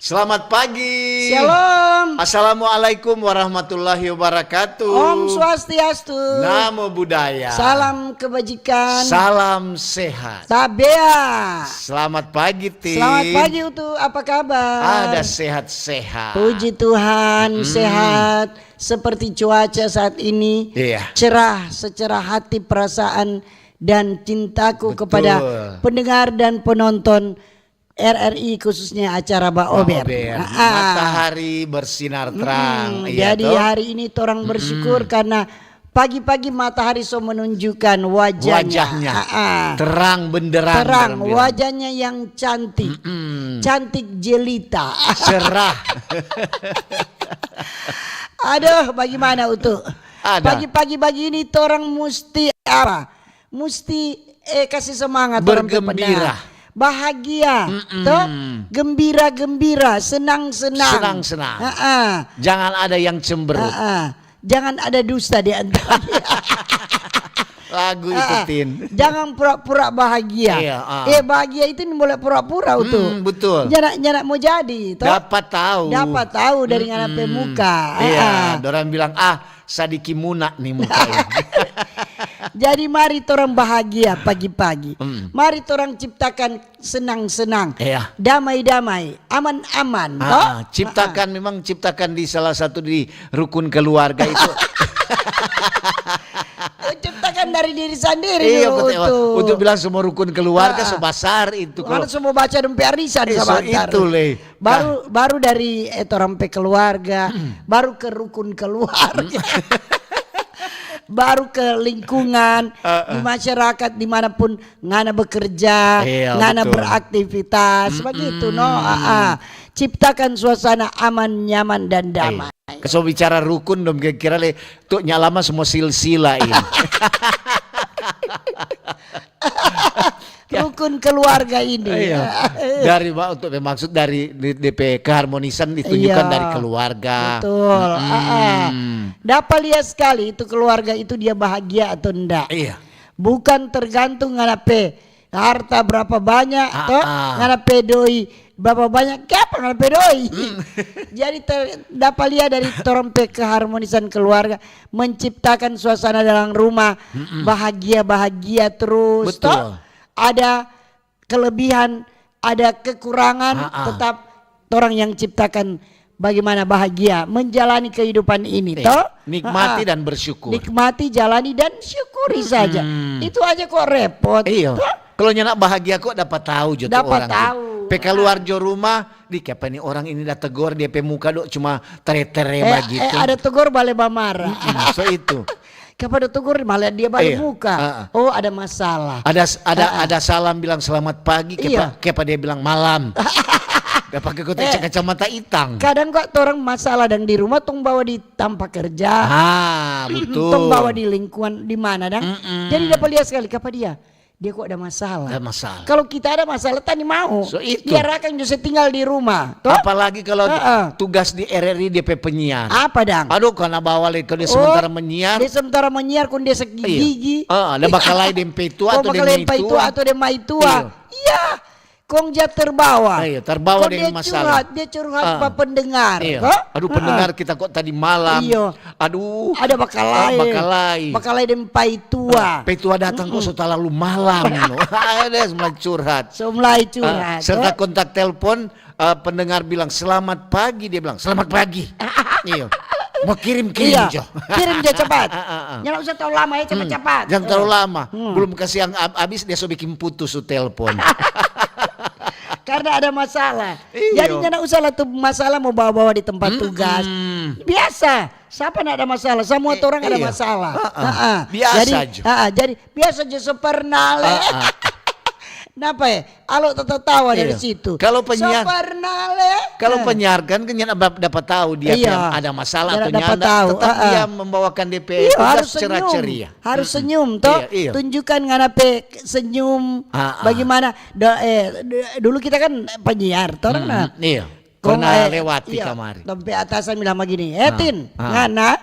Selamat pagi. Shalom. Assalamualaikum warahmatullahi wabarakatuh. Om Swastiastu. Namo Buddhaya. Salam kebajikan. Salam sehat. Tabea. Selamat pagi, Tim. Selamat pagi Utu. Apa kabar? Ada sehat-sehat. Puji Tuhan, sehat. Seperti cuaca saat ini. Iya. Cerah, secerah hati, perasaan dan cintaku kepada pendengar dan penonton RRI, khususnya acara Baober. Matahari bersinar terang. Jadi hari ini orang bersyukur karena pagi-pagi matahari so menunjukkan wajahnya. Terang benderang. Terang, wajahnya yang cantik. Cantik jelita. Cerah. Aduh, bagaimana Utu? Ada. Pagi-pagi begini orang mesti apa? Mesti kasih semangat orang Bergembira. kepada bahagia, toh gembira-gembira, senang-senang. Senang-senang. Jangan ada yang cemberut. Jangan ada dusta di antara. Lagu itu, Tin. Jangan pura-pura bahagia. Iya, Bahagia itu boleh pura-pura Utuh. Betul. Jangan mau jadi, toh. Dapat tahu dari ngarepe muka. Iya, orang bilang sadiki munak nih muka ini. Jadi mari torang bahagia pagi-pagi. Mari torang ciptakan senang-senang. Iya. Damai-damai, aman-aman. Memang ciptakan di salah satu di rukun keluarga itu. Ciptakan dari diri sendiri. Iya, betul. untuk bilang semua rukun keluarga sebesar itu. Kalau semua baca dan arisan itu le. Baru dari torang pe keluarga, baru ke rukun keluarga. Baru ke lingkungan di masyarakat dimanapun ngana bekerja, ngana beraktivitas, begitu Ciptakan suasana aman, nyaman dan damai. Kalau bicara rukun dong kira-kira le tuh nyalama semua silsila ini. Rukun keluarga ini. Dari untuk maksud dari DP keharmonisan ditunjukkan dari keluarga. Betul. Dapat lihat sekali itu keluarga itu dia bahagia atau enggak. Iya. Bukan tergantung nganape harta berapa banyak toh nganape doi berapa banyak apa nganape doi. Jadi dapat lihat dari torompe keharmonisan keluarga, menciptakan suasana dalam rumah bahagia terus. Betul. Toh ada kelebihan, ada kekurangan, tetap orang yang ciptakan bagaimana bahagia menjalani kehidupan ini, toh nikmati dan bersyukur. Nikmati, jalani dan syukuri saja. Itu aja kok repot. Iya. Kalau nyenak bahagia kok dapat tahu orang. Dapat tahu. PK luar jo rumah, di kapan nih orang ini dah tegur dia muka dok cuma tere-tere begitu. Ada tegur balik bamarah. So itu. Kapan ada tegur malah dia balik muka. Oh ada masalah. Ada salam bilang selamat pagi, kepa dia bilang malam. Gak pakai kacamata hitam. Kadang kok orang masalah dan di rumah tong bawa di tempat kerja. Betul. Tong bawa di lingkungan di mana dong. Jadi dapat lihat sekali kapan dia kok ada masalah. Ada masalah. Kalau kita ada masalah tadi mau. So itu. Biar akan bisa tinggal di rumah. Toh? Apalagi kalau tugas di RRI DP penyiar. Apa dang? Aduh karena bawa dia sementara menyiar. Dia sementara menyiar kun dia sakit gigi. Ada bakalai dempe tua atau dempe tua atau demai tua. Iya. Kong dia terbawa. Terbawa dengan masalah. Dia curhat ke pendengar. Aduh pendengar kita kok tadi malam. Aduh. Ada bakalai dempai tua. Tua datang kok setelah lalu malam. Ada mulai curhat. Serta kontak telepon pendengar bilang selamat pagi, dia bilang selamat pagi. Iya. Mau kirim Jo. Kirim Jo cepat. Jangan usah terlalu lama ya, cepat-cepat. Jangan terlalu lama. Belum kasih yang habis dia so bikin putus telepon. Karena ada masalah. Jadi jangan usah lah tuh masalah mau bawa-bawa di tempat tugas. Biasa. Siapa nak ada masalah? Semua orang ada masalah. Biasa jadi biasa aja sepernale. Kenapa ya? Alo tertawa dari situ. Kalau penyiar, kalau penyiar kan dapat tahu dia ada masalah atau tahu. Tetap dia membawakan DP harus cerah ceria. Harus senyum toh. Tunjukkan nganape senyum. Bagaimana? Dulu kita kan penyiar, toh orang pernah lewati kamari. Sampai atasan bilang begini, Tin, ngana.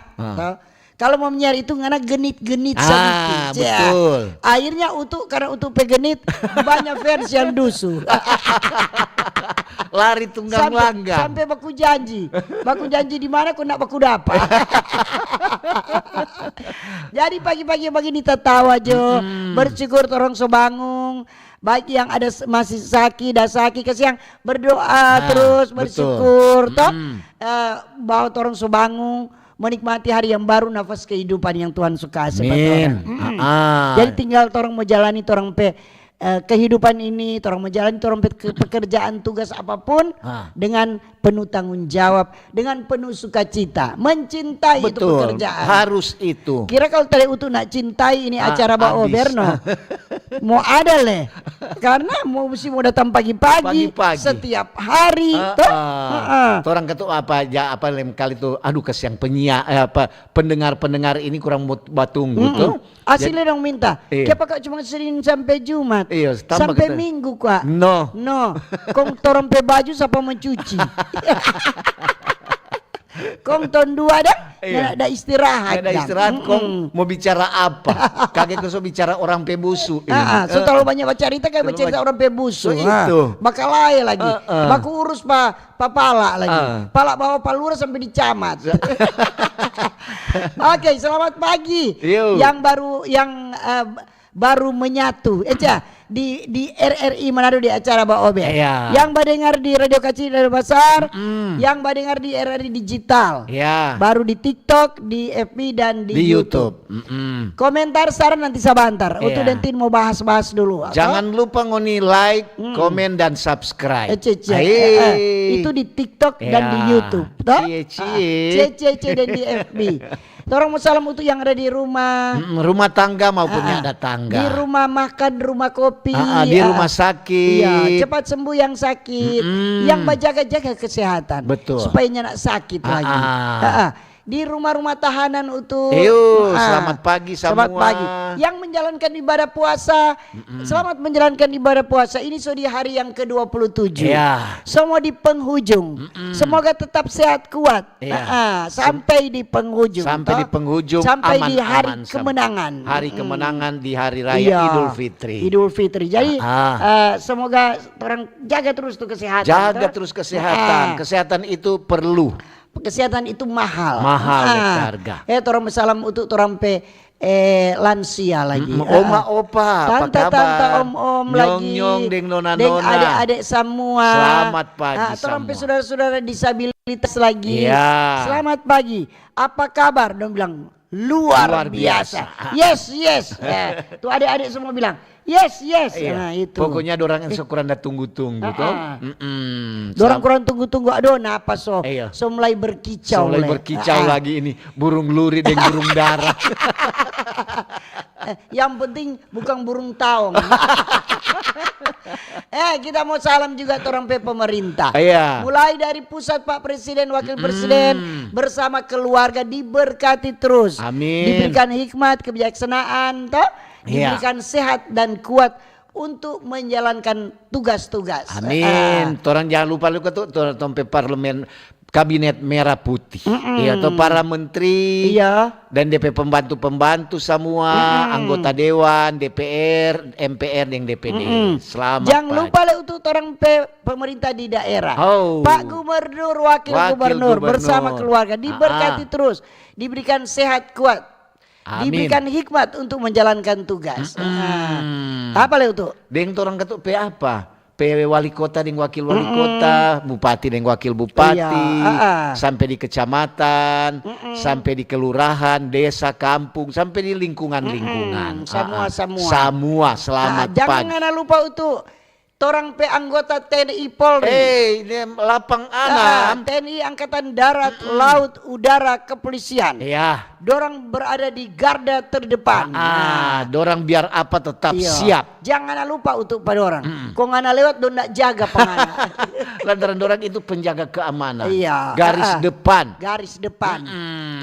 Kalau mau menyiar itu ngana genit-genit sedikit. Betul. Akhirnya karena utuh pegenit banyak versi yang dusu. Lari tunggang langgang. Sampai baku janji. Baku janji di mana kau nak baku dapat. Jadi pagi-pagi begini tertawa Jo. Bersyukur torong so bangun. Baik yang ada masih sakit, dah sakit kesiang berdoa terus bersyukur toh. Bahwa torong so bangun menikmati hari yang baru, nafas kehidupan yang Tuhan suka seperti orang. Jadi tinggal torong mau jalani torong kehidupan ini, torong menjalani torong pekerjaan tugas apapun dengan penuh tanggung jawab, dengan penuh sukacita, mencintai itu pekerjaan. Harus itu. Kira kalau tadi utuh nak cintai ini acara Pak Oberno, mau ada leh, karena mau datang pagi-pagi setiap hari. Orang ketua apa aja apa lem kali itu, aduh kesiang pendengar ini kurang batunggu tuh. Aslinya dong minta. Kenapa kok cuma Senin sampai Jumat? Sampai Minggu kok. No. Kong torong pe baju siapa mencuci? Kong tahun 2 dah, ada istirahat. Ada istirahat. Kong mau bicara apa? Kakek kau bicara orang pebusu. So terlalu banyak baca cerita kayak bercerita orang pebusu. Itu. Bakalai lagi. Baku urus pala lagi. Pala bawa palura sampai dicamat. Oke, selamat pagi. Yang baru menyatu. Di RRI Manado di acara Mbak Obe. Yang mendengar di Radio Kecil Radio Besar, yang mendengar di RRI Digital. Baru di TikTok, di FB dan di YouTube. Komentar saran nanti sabantar. Untuk Dentin mau bahas-bahas dulu. Jangan lupa ngoni like, komen dan subscribe. Itu di TikTok dan di YouTube. Cie dan di FB. Orang Musalam itu yang ada di rumah tangga maupun yang ada tangga, di rumah makan, rumah kopi, di rumah sakit, cepat sembuh yang sakit, yang berjaga-jaga kesehatan, supaya nak sakit lagi. Di rumah-rumah tahanan utuh. Selamat pagi semua. Selamat pagi. Yang menjalankan ibadah puasa, selamat menjalankan ibadah puasa. Ini sudah di hari yang ke-27. Semua di penghujung. Semoga tetap sehat kuat. Sampai di penghujung. Sampai di penghujung. Sampai di hari kemenangan. Hari kemenangan di hari raya Idul Fitri. Idul Fitri. Jadi semoga orang jaga terus tuh kesehatan. Jaga terus kesehatan. Kesehatan itu perlu. Kesehatan itu mahal. Harga. Torang salam untuk torang lansia lagi. Oma opa, tante om lagi. Nyong deng nona. Adik-adik semua. Selamat pagi torang semua. saudara-saudara disabilitas lagi. Selamat pagi. Apa kabar? Dong bilang luar biasa. Yes. Tuh adik-adik semua bilang yes. Nah itu. Pokoknya dorang yang kurang dah tunggu-tunggu tuh. Dorang kurang tunggu-tunggu. Aduh napas so mulai berkicau. Lagi ini burung luri dan burung darah. Yang penting bukan burung taong. Kita mau salam juga orang pemerintah. Mulai dari pusat Pak Presiden, Wakil Presiden bersama keluarga diberkati terus. Amin. Diberikan hikmat, kebijaksanaan, diberikan sehat dan kuat untuk menjalankan tugas-tugas. Amin. Orang jangan lupa tuh tompe parlemen kabinet merah putih. Atau para menteri dan DP pembantu-pembantu semua, anggota dewan, DPR, MPR dan DPD. Selamat. Jangan lupa untuk orang pemerintah di daerah. Pak Gubernur, Wakil Gubernur bersama keluarga diberkati terus, diberikan sehat kuat. Diberikan hikmat untuk menjalankan tugas. Apa itu? Deng orang ketuk apa? PW wali kota dengan wakil wali kota, bupati dengan wakil bupati, sampai di kecamatan, sampai di kelurahan, desa, kampung, sampai di lingkungan-lingkungan. Semua selamat pagi. Jangan lupa untuk torang anggota TNI Polri. Lapang anak. TNI Angkatan Darat, Laut, Udara, Kepolisian. Dorang berada di garda terdepan. Dorang biar apa tetap siap. Jangan lupa untuk pada orang. Kau ngana lewat do ndak jaga pengana. Lantaran dorang itu penjaga keamanan. Garis depan.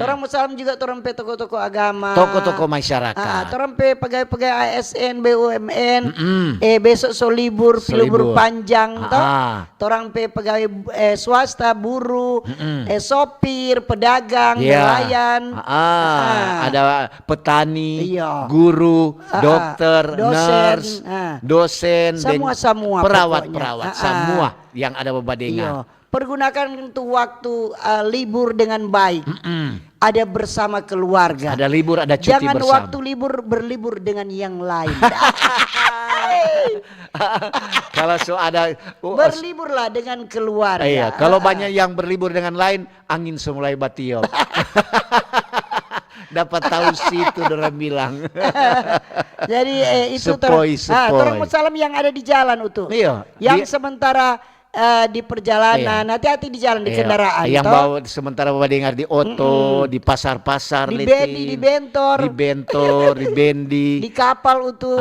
Torang mau salam juga torang tokoh-tokoh agama. Tokoh-tokoh masyarakat. Torang pegawai-pegawai ASN, BUMN. Besok so libur cuti libur panjang toh. Torang pe pegawai swasta, buruh, sopir, pedagang, nelayan. Ada petani, Iya. guru, dokter, dosen, nurse, dosen, semua perawat-perawat, semua yang ada bebadengan. Iya. Pergunakan untuk waktu libur dengan baik. Ada bersama keluarga. Ada libur, ada cuti Jangan bersama. waktu libur berlibur dengan yang lain. Kalau ada Berliburlah dengan keluarga. iya, kalau banyak yang berlibur dengan lain, angin semulai batiop. Dapat tahu situ orang bilang. Jadi itu sepoi. Torang Musalam yang ada di jalan itu. Iya. Yang sementara di perjalanan, hati-hati di jalan di kendaraan. Yang bawa sementara bawa dengar di oto, di pasar-pasar, di bendi, di bentor, di bendi, di kapal itu,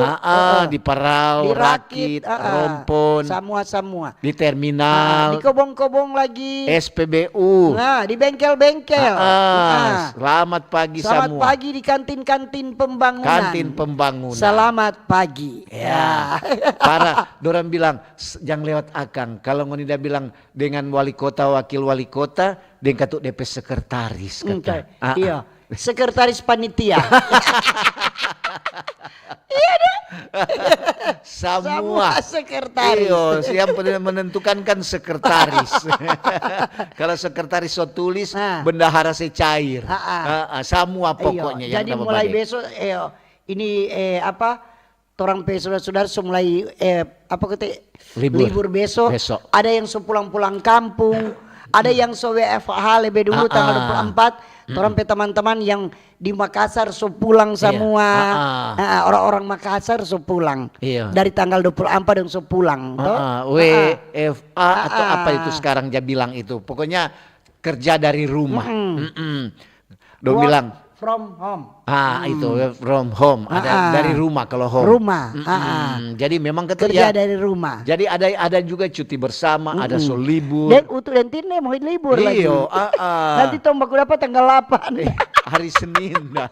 di parau, di rakit, rompon, semua, di terminal, di kobong-kobong lagi, SPBU, di bengkel-bengkel. Selamat pagi Selamat semua. pagi di kantin-kantin pembangunan. Kantin pembangunan. Selamat pagi. Ya. Parah, dorang bilang jangan lewat akang. Kalau ngonida bilang dengan wali kota, wakil wali kota, dengan katuk DP sekretaris kata. Iya, sekretaris panitia. Iya dong. Semua sekretaris. Iyo, siapa menentukan kan sekretaris. Kalau sekretaris so tulis, bendahara secair. Semua pokoknya. Iyo. Jadi mulai besok ini torang saudara-saudara mulai libur besok. Ada yang sepulang-pulang kampung, ada yang WFH lebih dulu tanggal 24. Torang teman-teman yang di Makassar pulang semua. Orang-orang Makassar pulang. Dari tanggal 24 dan pulang. WFA atau apa itu sekarang dia bilang itu. Pokoknya kerja dari rumah. Dong bilang from home. Itu from home. Ada dari rumah kalau home. Rumah. Jadi memang kerja dari rumah. Jadi ada juga cuti bersama, ada so libur. Dan untuk nanti mau libur lagi. Nanti tombak dapat tanggal 8. Hari Senin dan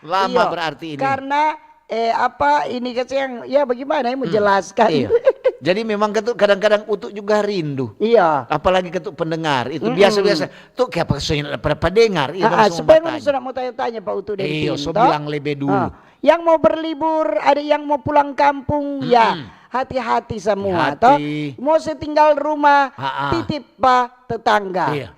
lama berarti ini. Karena ini yang ya bagaimana mau jelaskan. Jadi memang kadang-kadang Utuk juga rindu. Iya. Apalagi ketuk pendengar. Itu biasa-biasa. Tuh kayak apa dengar. Sebenarnya sudah mau tanya-tanya Pak Utuk dari so bilang lebih dulu. Yang mau berlibur, ada yang mau pulang kampung, ya hati-hati semua. Mau setinggal rumah, titip Pak tetangga. Iya.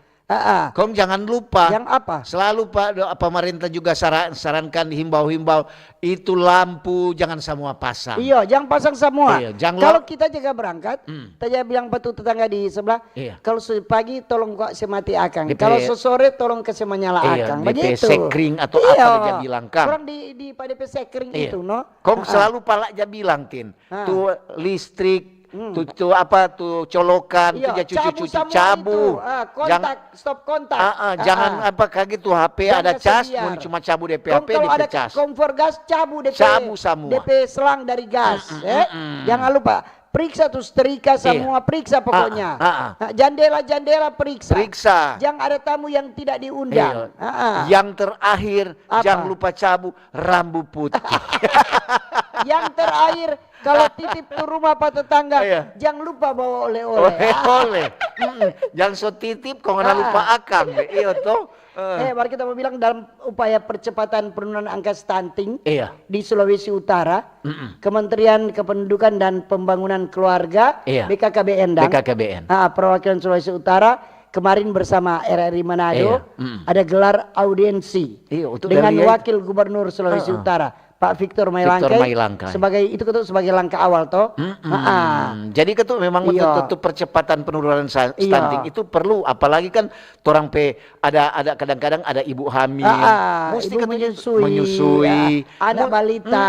Kong jangan lupa. Yang apa? Selalu Pak pemerintah juga sarankan himbau-himbau itu lampu jangan semua pasang. Iya, jangan pasang semua. Kalau kita juga berangkat, tanya bilang batu tetangga di sebelah. Kalau pagi tolong kok semati akang. Kalau sore tolong ke menyala akang. Begitu. Sekring atau apa dia bilang kan. Kurang di pada sekring itu, no. Kong selalu palak dia bilang tin. Tuh listrik. Tuh colokan, cuci cabu, stop kontak. Jangan kaget tuh HP ada cas, cuma cabu DP HP kalau ada cas. kompor gas cabu semua. DP selang dari gas. Jangan lupa periksa tuh setrika semua, periksa pokoknya. Jendela periksa. Jangan ada tamu yang tidak diundang. Yang terakhir jangan lupa cabu rambu putih. Yang terakhir kalau titip ke rumah Pak tetangga, jangan lupa bawa oleh-oleh. Jangan so titip kok nggak lupa akang. Iya toh. Mari kita mau bilang dalam upaya percepatan penurunan angka stunting di Sulawesi Utara, Kementerian Kependudukan dan Pembangunan Keluarga, BKKBN perwakilan Sulawesi Utara kemarin bersama RRI Manado ada gelar audiensi dengan Wakil Gubernur Sulawesi Utara. Pak Victor Mailangkai sebagai langkah awal toh. Jadi memang untuk percepatan penurunan stunting itu perlu, apalagi kan orang ada kadang-kadang ada ibu hamil, mesti menyusui, ada balita.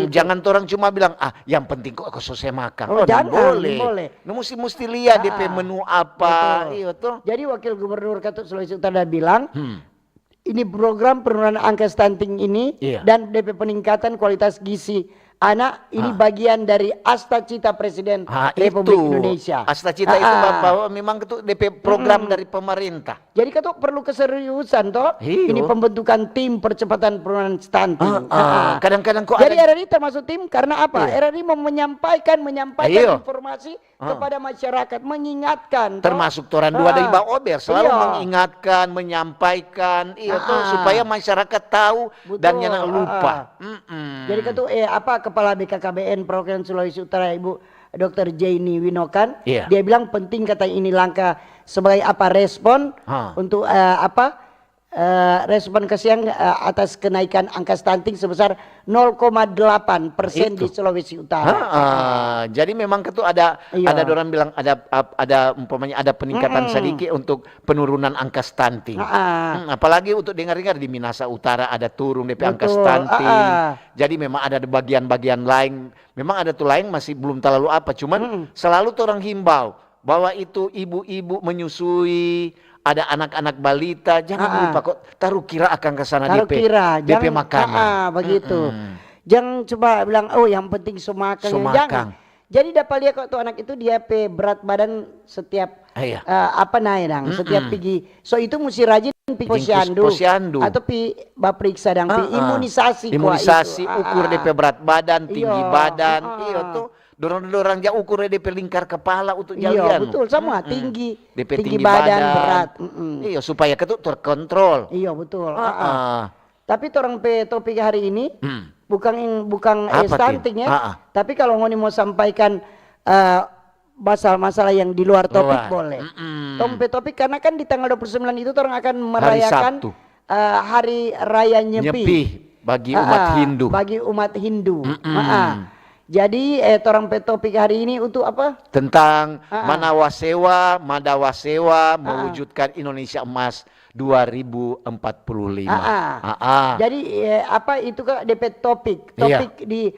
Jangan orang cuma bilang yang penting kok selesai makan. Jangan boleh. Mesti lihat DP menu apa. Iya toh. Jadi Wakil Gubernur Sulawesi Utara bilang ini program penurunan angka stunting ini dan DP peningkatan kualitas gizi anak ini bagian dari asta cita Presiden Republik Indonesia. Asta cita itu bahwa memang itu DP program dari pemerintah. Jadi ketuk perlu keseriusan toh. Ini pembentukan tim percepatan penurunan stunting. Kadang-kadang kok jadi RRI termasuk tim karena apa? RRI mau menyampaikan informasi kepada masyarakat, mengingatkan. Termasuk toran dua dari Bang Ober selalu mengingatkan, menyampaikan, supaya masyarakat tahu dan jangan lupa. Jadi ketuk Kepala BKKBN Provinsi Sulawesi Utara Ibu Dr. Jaini Winokan, dia bilang penting kata ini langkah sebagai respon untuk respon kesiang atas kenaikan angka stunting sebesar 0,8% di Sulawesi Utara. Jadi memang itu ada orang bilang ada umpamanya ada peningkatan sedikit untuk penurunan angka stunting. Apalagi untuk dengar-dengar di Minahasa Utara ada turun DP angka stunting. Jadi memang ada bagian-bagian lain, memang ada tuh lain masih belum terlalu cuman selalu orang himbau bahwa itu ibu-ibu menyusui, ada anak-anak balita, jangan lupa kok taruh kira akan ke sana DP makanan. Begitu. Jangan coba bilang yang penting sumakang. Jangan. Jadi dapat lihat kok tuh anak itu dia berat badan setiap naik setiap pergi. So itu mesti rajin posyandu atau baperiksa dan imunisasi ukur DP berat badan, tinggi badan. Tuh dorang jauh ukur DP lingkar kepala untuk jalian. Iya betul semua tinggi badan berat. Supaya itu terkontrol. Iya betul. Tapi orang topik hari ini bukan stunting ya. Tapi kalau ngoni mau sampaikan masalah-masalah yang di luar topik boleh. Topik karena kan di tanggal 29 itu orang akan merayakan hari raya Nyepi bagi umat Hindu. Bagi umat Hindu. Jadi orang topik hari ini untuk apa? Tentang Madawasewa mewujudkan Indonesia Emas 2045. Jadi itu kan DP topik di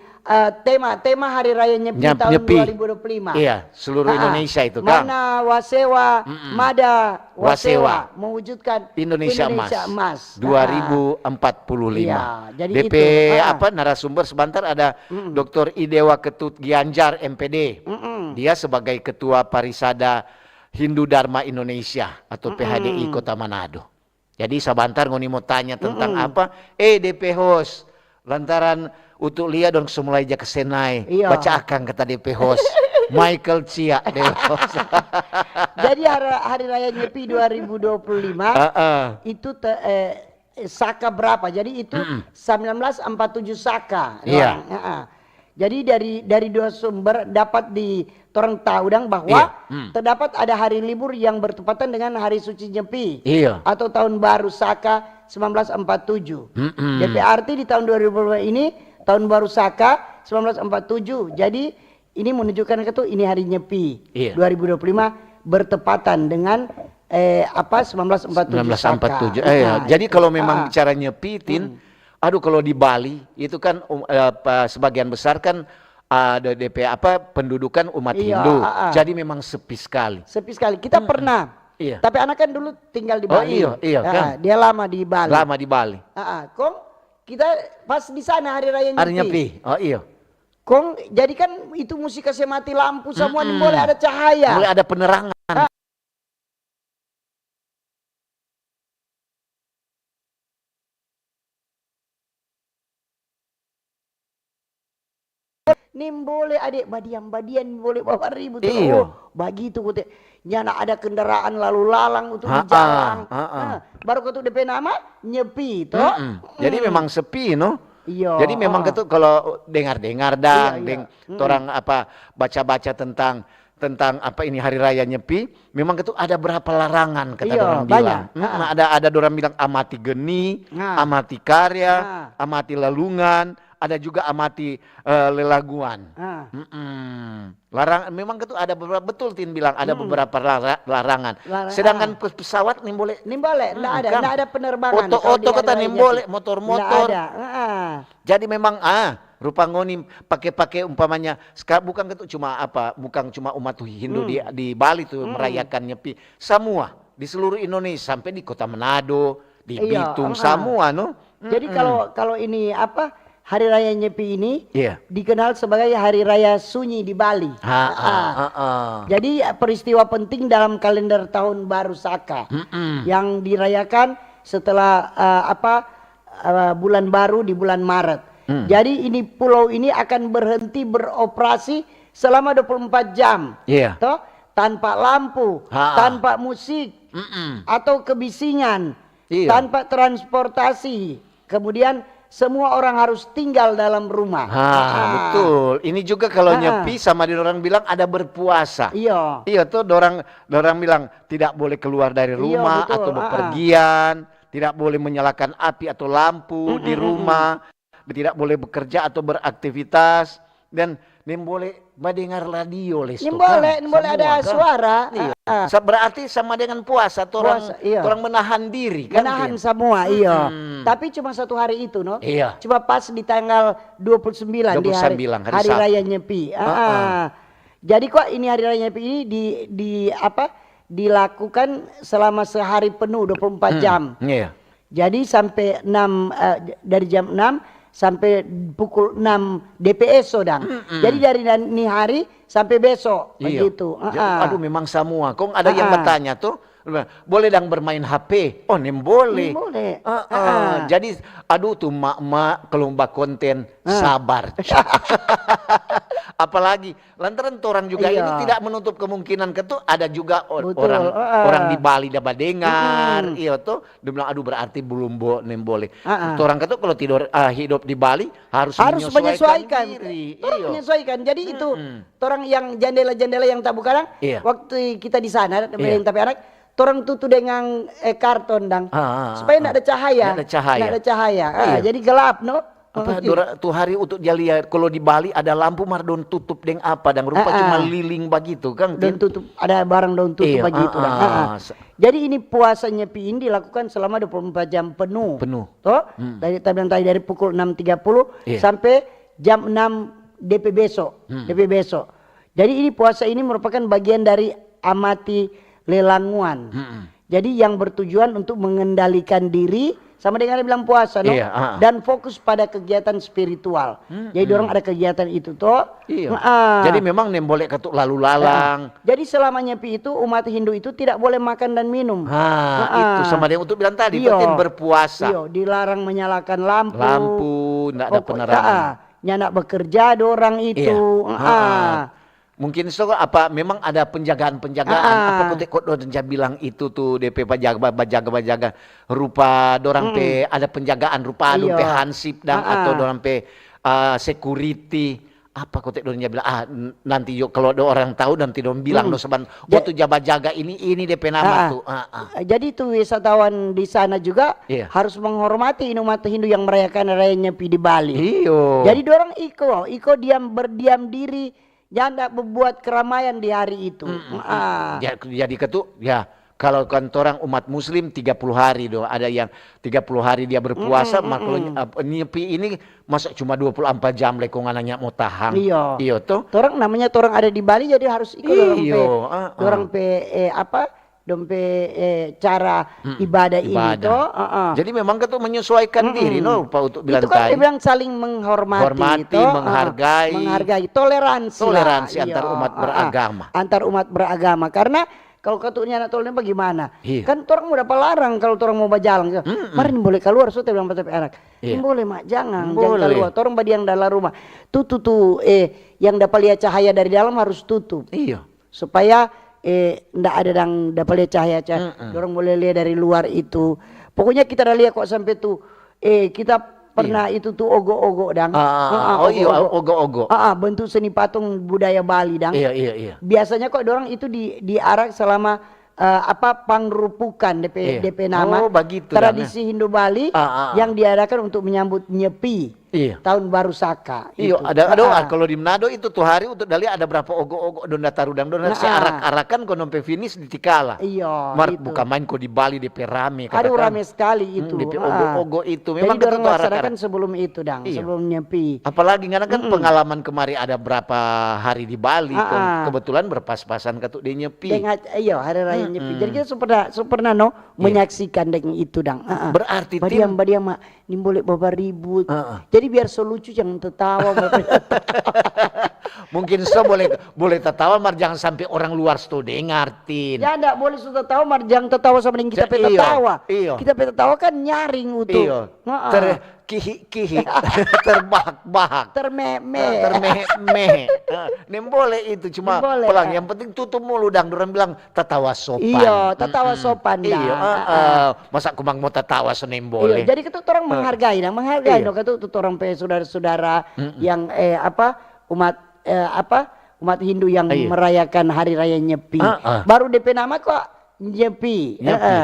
tema Hari Raya Nyepi tahun 2025. Iya, seluruh Indonesia itu kan. Madawasewa mewujudkan Indonesia Emas 2045. Iya, jadi DP narasumber sebentar ada Dr. Idewa Ketut Gianjar MPD. Dia sebagai Ketua Parisada Hindu Dharma Indonesia atau PHDI Kota Manado. Jadi sebentar ngoni mau tanya tentang DP host lantaran untuk lihat dong semulai aja kesenai baca akan kata DP host Michael Cia host. Jadi hari raya Nyepi 2025 itu Saka berapa? Jadi itu 1947 Saka. Jadi dari dua sumber dapat orang tahu bahwa terdapat ada hari libur yang bertepatan dengan hari suci Nyepi atau tahun baru Saka 1947. Jadi arti di tahun 2025 ini tahun baru Saka 1947. Jadi ini menunjukkan ini hari Nyepi 2025 bertepatan dengan 1947 Saka. Jadi kalau memang bicara Nyepi kalau di Bali itu kan sebagian besar kan ada DP pendudukan umat Hindu. Jadi memang sepi sekali. Sepi sekali. Kita pernah. Tapi anak kan dulu tinggal di Bali. Kan. Dia lama di Bali. Kong kita pas di sana hari raya Nyepi. Hari Nyepi. Kong jadi kan itu musik kasih mati lampu semua boleh ada cahaya. Boleh ada penerangan. Nim boleh adik badian boleh bawa ribut. Bagi itu kute nyana ada kendaraan lalu lalang untuk di jalan. Baru ketuk DP nama Nyepi toh. Jadi memang sepi Jadi memang ketuk kalau dengar-dengar orang baca-baca tentang ini hari raya Nyepi, memang ketuk ada berapa larangan kata orang bilang. Ada orang bilang amati geni, amati karya, amati lalungan. Ada juga amati lelaguan. Memang itu ada beberapa bilang ada beberapa larangan. Sedangkan pesawat nih boleh. Enggak ada penerbangan. Oto kata nih boleh, motor-motor. Jadi memang rupa ngoni pakai umpamanya bukan cuma umat Hindu di Bali tuh merayakan Nyepi. Semua di seluruh Indonesia sampai di Kota Manado, di Bitung semua Jadi kalau ini Hari Raya Nyepi ini Iya. dikenal sebagai Hari Raya Sunyi di Bali. Jadi peristiwa penting dalam kalender tahun baru Saka yang dirayakan setelah bulan baru di bulan Maret. Jadi ini pulau ini akan berhenti beroperasi selama 24 jam. Toh, tanpa lampu, tanpa musik atau kebisingan, tanpa transportasi. Kemudian semua orang harus tinggal dalam rumah. Betul. Ini juga kalau nyepi sama di orang bilang ada berpuasa. Iya tuh orang bilang tidak boleh keluar dari rumah atau bepergian, tidak boleh menyalakan api atau lampu di rumah, tidak boleh bekerja atau beraktivitas, dan boleh mendengar radio boleh ada suara. Berarti sama dengan puasa, orang menahan diri kan. Menahan semua, Tapi cuma satu hari itu, no? Cuma pas di tanggal 29 di hari Raya Nyepi. Jadi kok ini Hari Raya Nyepi ini dilakukan selama sehari penuh 24 jam. Jadi sampai dari jam 6 sampai pukul 6 DPS Sodang. Jadi dari ini hari sampai besok begitu. Aduh, memang semua. Kong ada yang bertanya tuh, boleh dang bermain HP? Oh, boleh. Boleh. Jadi aduh tuh mak-mak kelomba konten sabar. Apalagi lantaran orang juga ini tidak menutup kemungkinan ada juga orang di Bali dapat dengar. Tuh dia bilang aduh berarti belum boleh. Orang ketu kalau hidup di Bali harus menyesuaikan diri. Menyesuaikan. Jadi itu orang yang jendela-jendela yang tabu kadang waktu kita di sana yang tapi anak orang tutup dengan karton supaya tidak ada cahaya. Jadi gelap, no? Tuh hari untuk dia lihat kalau di Bali ada lampu mardon tutup dengan apa dan rupa cuma liling begitu kan. Dan tutup ada barang daun tutup begitu. Jadi ini puasa Nyepi ini dilakukan selama 24 jam penuh. Toh? Dari pukul 6.30 sampai jam 6 DP besok. Jadi ini puasa ini merupakan bagian dari amati lelanguan. Jadi yang bertujuan untuk mengendalikan diri sama dengan bilang puasa, no? Dan fokus pada kegiatan spiritual. Jadi orang ada kegiatan itu toh. Jadi memang boleh ketuk lalu lalang. Jadi selama Nyepi itu umat Hindu itu tidak boleh makan dan minum. Itu sama dengan untuk bilang tadi penting berpuasa. Dilarang menyalakan lampu. Tidak ada penerangan. Nyanak bekerja dorang itu. Mungkin memang ada penjagaan-penjagaan apa kok dia bilang itu tuh DP bajaga rupa dorang pe ada penjagaan rupa pe hansip dan atau dorang pe security apa kok dia bilang nanti kalau ada orang tahu nanti dorang bilang tuh jaga ini DP nama tuh. Jadi tuh wisatawan di sana juga harus menghormati umat Hindu yang merayakan Raya Nyepi di Bali. Jadi dorang iko berdiam diri. Jangan membuat keramaian di hari itu. Jadi kalau kan orang umat muslim 30 hari ada yang 30 hari dia berpuasa, maka Nyepi ini masa cuma 24 jam lekongannya mau tahan. Iya tuh. Orang namanya orang ada di Bali jadi harus ikut orang cara ibadah ini toh. Jadi memang itu menyesuaikan diri Pak untuk bilang itu kan dia bilang saling menghormati menghargai toleransi antar umat beragama. Antar umat beragama karena kalau katanya anak tolnya bagaimana? Kan orang mau dapat larang kalau orang mau berjalan. Mari boleh keluar so bilang pada anak. Boleh mak jangan keluar. Orang yang dalam rumah. Tuh yang dapat lihat cahaya dari dalam harus tutup. Supaya ndak ada yang dapat lihat cahaya. Orang boleh lihat dari luar itu. Pokoknya kita dah lihat kok sampai tuh kita pernah itu tuh ogo-ogo dang. Ogo-ogo. Bentuk seni patung budaya Bali dang. Iya. Biasanya kok orang itu diarak selama pangrupukan DP nama. Begitu. Tradisi Hindu Bali yang diadakan untuk menyambut Nyepi. Tahun baru Saka. Ada kalau di Manado itu tuh hari untuk dali ada berapa ogo-ogo donda tarudang donda arak-arakan konompe finish di Tikala. Bukan main kok di Bali DP rame. Aduh rame sekali itu. DP ogo-ogo itu memang jadi orang laksanakan sebelum itu sebelum Nyepi. Apalagi karena kan pengalaman kemarin ada berapa hari di Bali kebetulan berpas-pasan ketuk di Nyepi. Hari Raya Nyepi. Jadi kita pernah menyaksikan dengan itu dang. Berarti badiam mak ini boleh bawa ribut. Jadi biar so lucu jangan tertawa. Mungkin so boleh tertawa, mar jangan sampai orang luar studi ngertiin. Ya enggak boleh sudah tertawa, mar jangan tertawa sama dengan kita tertawa. Kita tertawa kan nyaring utuh. Iyo. Terkihi-kihi, terbahak-bahak, termeh-meh. Nih boleh itu, cuma pelang. Yang penting tutup mulut, dang. Orang bilang tertawa sopan. Iya, tertawa sopan. Iya. Masa kumang mau tertawa senem boleh. Iya, jadi kita orang menghargai, menghargai. Kita orang saudara-saudara yang umat Hindu yang merayakan hari raya Nyepi. Baru DP nama kok Nyepi.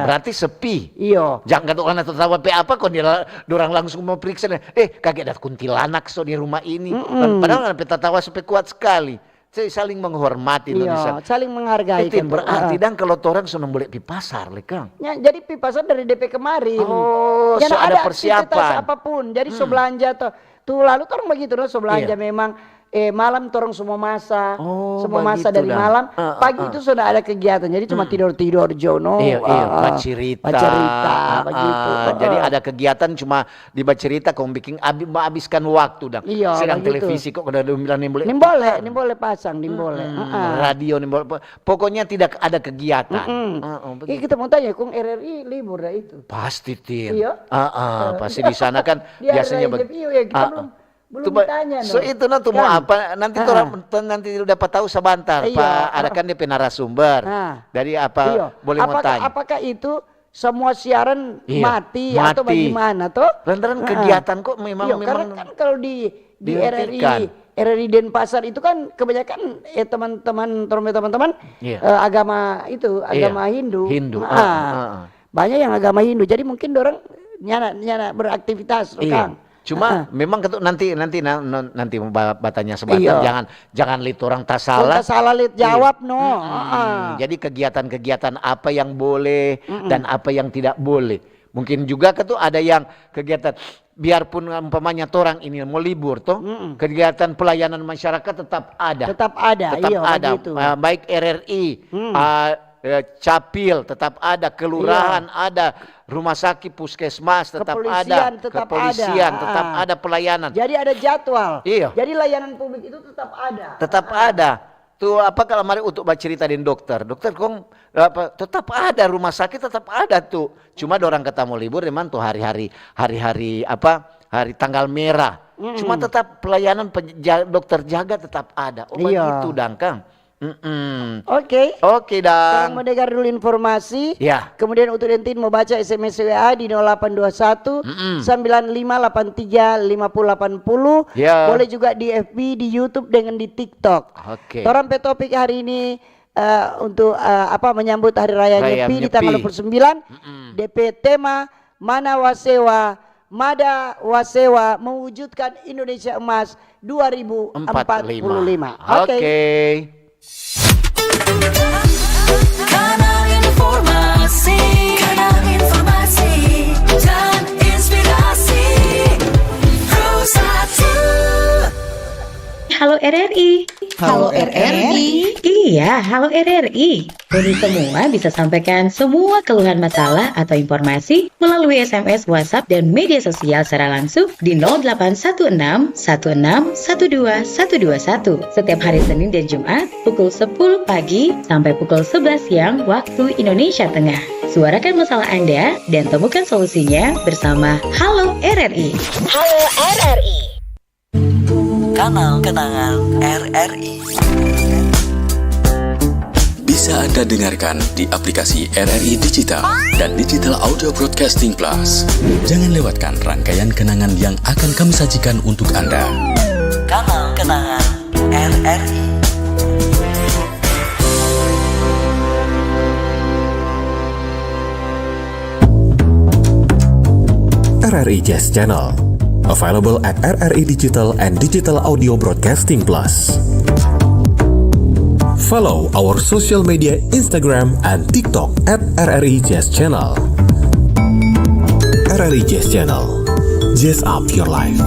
Berarti sepi. Iya. Jangan kata orang tertawa apa kok dia orang langsung mau periksa. Kaget ada kuntilanak so di rumah ini. Padahal tertawa sampai kuat sekali. Saling menghormati. Iya, saling menghargai. Itu berarti dan kalau orang senang boleh di pasar, Kang. Ya, jadi di pasar dari DP kemarin. Oh, so ada persiapan. Apapun. Jadi so belanja tuh lalu orang begitu so belanja memang. Malam torong semua masa, dari malam. Pagi itu sudah ada kegiatan, jadi cuma tidur Jono. Iya, bacerita begitu. Jadi ada kegiatan cuma di bacerita, kau bikin menghabiskan waktu dong. Iya, sedang begitu. Televisi kok udah bilang nih boleh pasang, boleh. Radio nih boleh. Pokoknya tidak ada kegiatan. Kita mau tanya, Kung RRI libur dah itu? Pasti Tin. Iya. Pasti di sana kan biasanya kita belum ditanya. So itu nanti mau apa? Nanti nanti dapat tahu sebentar. Pak, ada kan dia narasumber. Dari apa? Boleh mau tanya. Apakah itu semua siaran mati atau bagaimana toh? Lantaran kegiatan kok memang karena kan kalau di RRI Denpasar itu kan kebanyakan teman-teman agama Hindu. Banyak yang agama Hindu. Jadi mungkin orang nyana beraktivitas, Kang. Cuma memang nanti mau batanya sebentar. Jangan lit orang tak salah. Tak salah lit jawab Jadi kegiatan-kegiatan apa yang boleh dan apa yang tidak boleh. Mungkin juga ada yang kegiatan biarpun umpamanya orang ini mau libur toh, kegiatan pelayanan masyarakat tetap ada. Tetap ada. Begitu. Baik RRI, Capil tetap ada, kelurahan ada, rumah sakit, puskesmas tetap ada, kepolisian tetap ada pelayanan. Jadi ada jadwal. Iya. Jadi layanan publik itu tetap ada. Tetap ada. Tuh apa kalau mari untuk bercerita dengan dokter tetap ada, rumah sakit tetap ada tuh. Cuma orang ketemu libur memang tuh hari tanggal merah. Cuma tetap pelayanan dokter jaga tetap ada. Begitu dang, Kang. Oke, dan mau dengar dulu informasi. Ya. Kemudian untuk Dentin mau baca SMS WA di 0821 9583 5080. Ya. Boleh juga di FB, di YouTube dengan di TikTok. Oke. Orang topik hari ini untuk menyambut hari raya Nyepi di tanggal 29. DP tema Mada Wasewa mewujudkan Indonesia Emas 2045. Oke. Kanal informasi dan inspirasi Pro1. Halo RRI. Halo RRI. Iya, halo RRI. Kami semua bisa sampaikan semua keluhan masalah atau informasi melalui SMS, WhatsApp, dan media sosial secara langsung di 0816 16 12 121 setiap hari Senin dan Jumat pukul 10 pagi sampai pukul 11 siang waktu Indonesia Tengah. Suarakan masalah Anda dan temukan solusinya bersama Halo RRI. Halo RRI. Kanal Kenangan RRI. Bisa Anda dengarkan di aplikasi RRI Digital dan Digital Audio Broadcasting Plus. Jangan lewatkan rangkaian kenangan yang akan kami sajikan untuk Anda. Kanal Kenangan RRI. RRI Jazz Channel, available at RRI Digital and Digital Audio Broadcasting Plus. Follow our social media Instagram and TikTok at RRI Jazz Channel. RRI Jazz Channel, jazz up your life.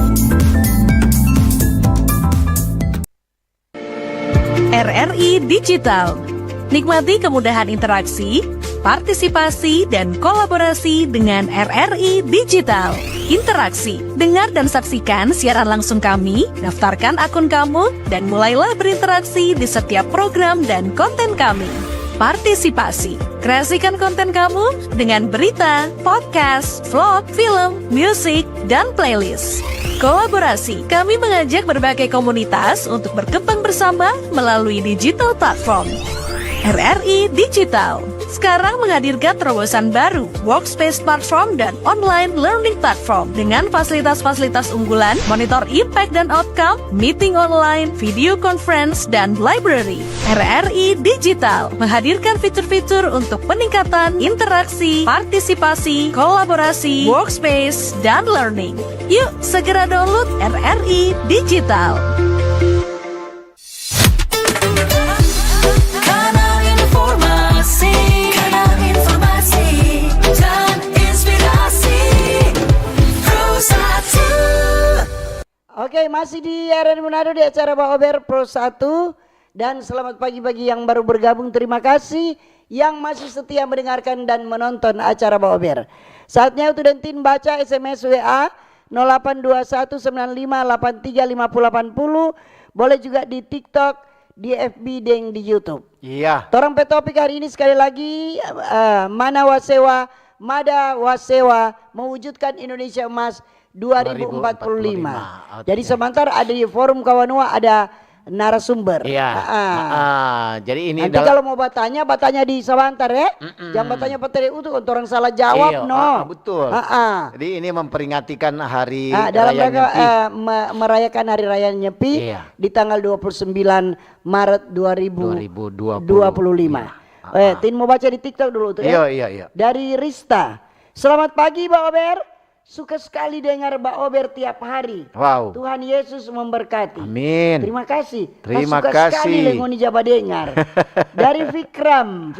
RRI Digital. Nikmati kemudahan interaksi, partisipasi dan kolaborasi dengan RRI Digital. Interaksi, dengar dan saksikan siaran langsung kami, daftarkan akun kamu, dan mulailah berinteraksi di setiap program dan konten kami. Partisipasi, kreasikan konten kamu dengan berita, podcast, vlog, film, musik, dan playlist. Kolaborasi, kami mengajak berbagai komunitas untuk berkembang bersama melalui digital platform. RRI Digital sekarang menghadirkan terobosan baru, workspace platform dan online learning platform dengan fasilitas-fasilitas unggulan, monitor impact dan outcome, meeting online, video conference, dan library. RRI Digital menghadirkan fitur-fitur untuk peningkatan interaksi, partisipasi, kolaborasi, workspace, dan learning. Yuk, segera download RRI Digital. Kanal informasi dan inspirasi Pro 1. Oke, masih di RRI Manado di acara Pak Ober Pro 1. Dan selamat pagi bagi yang baru bergabung. Terima kasih yang masih setia mendengarkan dan menonton acara Pak Ober. Saatnya Utu dan Tin baca SMS WA 082195835080. Boleh juga di TikTok, di FB, dan di YouTube. Iya. Torang topik hari ini sekali lagi Mana Wasewa, Mada Wasewa mewujudkan Indonesia Emas 2045. Jadi sebentar ada di forum Kawanua ada narasumber. Iya. Jadi ini nanti kalau mau bertanya di sebentar ya. Jangan bertanya peteri itu untuk orang salah jawab. Betul. Jadi ini memperingatikan hari dalam Raya rangka Nyepi. merayakan hari raya Nyepi di tanggal 29 Maret 2025. Tin mau baca di TikTok dulu tuh ya. Iya. Dari Rista. Selamat pagi Mbak Ober. Suka sekali dengar Mbak Ober tiap hari. Wow. Tuhan Yesus memberkati. Amin. Terima kasih. Terima suka kasih. sekali lengoni jaba dengar. Dari Vikram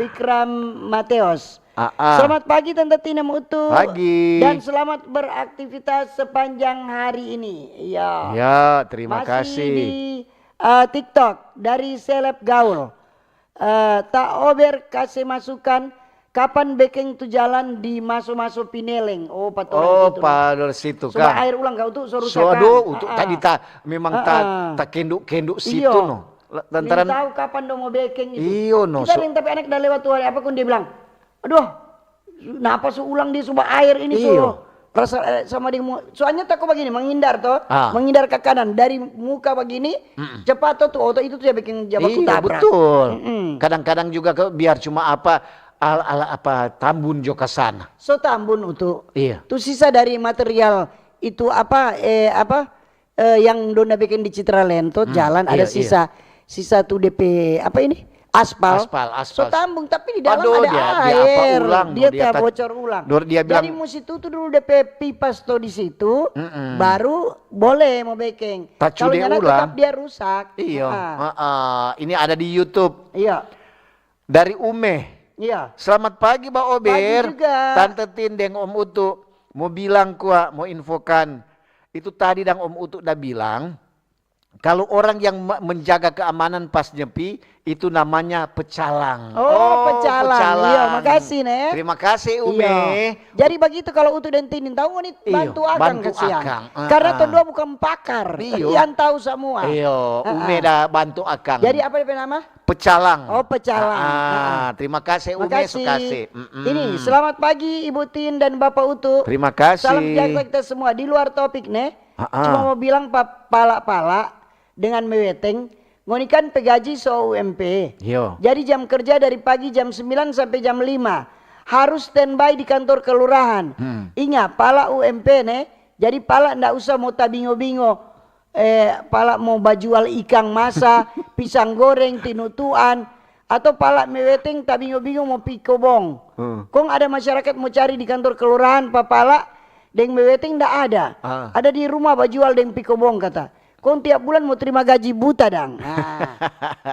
Mateos. Selamat pagi Tante Tina Mutu. Pagi. Dan selamat beraktivitas sepanjang hari ini. Iya. Ya, terima Masih kasih. di TikTok dari Seleb Gaul. Tak Ober kasih masukan. Kapan bekeng tu jalan di masuk-masuk Pineleng? Oh, patoran gitu. Padahal situ Coba kan. air ulang kau tuh suruh Untuk tadi memang tak kenduk situ no. Lantaran tahu kapan dong mau bekeng itu. Iyo no. Kita yang tapi anak dah lewat tuh hari apa kun dia bilang, aduh, napa su ulang dia coba air ini so. Rasa sama dia soalnya tak kok begini menghindar toh, menghindar ke kanan dari muka begini, cepat tuh auto itu tuh ya bikin jabat tabrak. Betul. Kadang-kadang juga biar cuma tambun joka sana. So tambun itu. Iya. Itu sisa dari material itu yang dona bikin di Citraland tuh jalan ada sisa tuh DP apa ini? Aspal. So tambung tapi di dalam ada air. Dia tak bocor ulang. Dia bilang, jadi mesti tutup dulu DP pipas tuh di situ, baru boleh mau baking. Kalau nyala tetap dia rusak. Iya. Ini ada di YouTube. Iya. Dari Ume. Iya. Selamat pagi Mbak Ober. Pagi juga. Tante Tin dan Om Utu mau bilang mau infokan. Itu tadi dan Om Utu udah bilang kalau orang yang menjaga keamanan pas nyepi itu namanya pecalang. Pecalang. Iya, makasih nih. Terima kasih Ume. Iya. Jadi begitu kalau Utu dan Tinin tahu nih bantu Akang kesian. Karena Tondua bukan pakar. Yang tahu semua. Iya, Ume dah bantu Akang. Jadi apa dia nama? Pecalang. Pecalang. Terima kasih Ume sukasih. Ini selamat pagi Ibu Tin dan Bapak Utu. Terima kasih. Salam sejahtera kita semua di luar topik nih. Cuma mau bilang pala dengan meweteng ngonikan pegaji so UMP. Yo. Jadi jam kerja dari pagi jam 9 sampai jam 5 harus standby di kantor kelurahan. Ingat pala UMP nih. Jadi pala ndak usah mau tabingo-bingo. Pala mau bajual ikan masa, pisang goreng, tinutuan, atau pala meweteng tabingo-bingo mau pikobong. Kong ada masyarakat mau cari di kantor kelurahan pala deng meweteng ndak ada. Ada di rumah bajual deng pikobong kata. Kong tiap bulan mau terima gaji buta dang.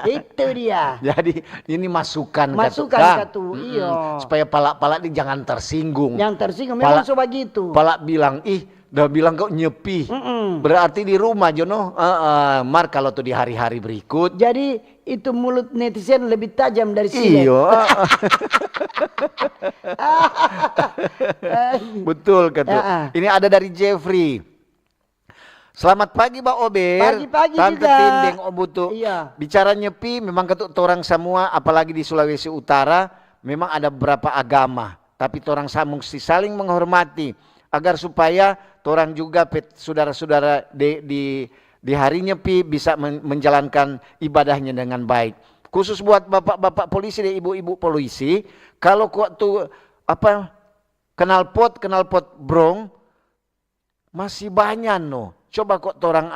Itu dia. Jadi ini masukan katu. Iya. Supaya pala-pala ini jangan tersinggung. Yang tersinggung memang coba gitu. Pala bilang udah bilang kok nyepi. Berarti di rumah Jono. Mar kalau tuh di hari-hari berikut. Jadi itu mulut netizen lebih tajam dari sini. Iya. Betul kata. Ini ada dari Jeffrey. Selamat pagi Mbak Ober. Pagi-pagi Tante juga. Tindeng Obutu. Iya. Bicara nyepi memang ketuk orang semua, apalagi di Sulawesi Utara memang ada beberapa agama, tapi orang samung saling menghormati agar supaya orang juga saudara-saudara di hari nyepi bisa menjalankan ibadahnya dengan baik. Khusus buat bapak-bapak polisi dan ibu-ibu polisi, kalau waktu knalpot brong masih banyak no. Coba kok orang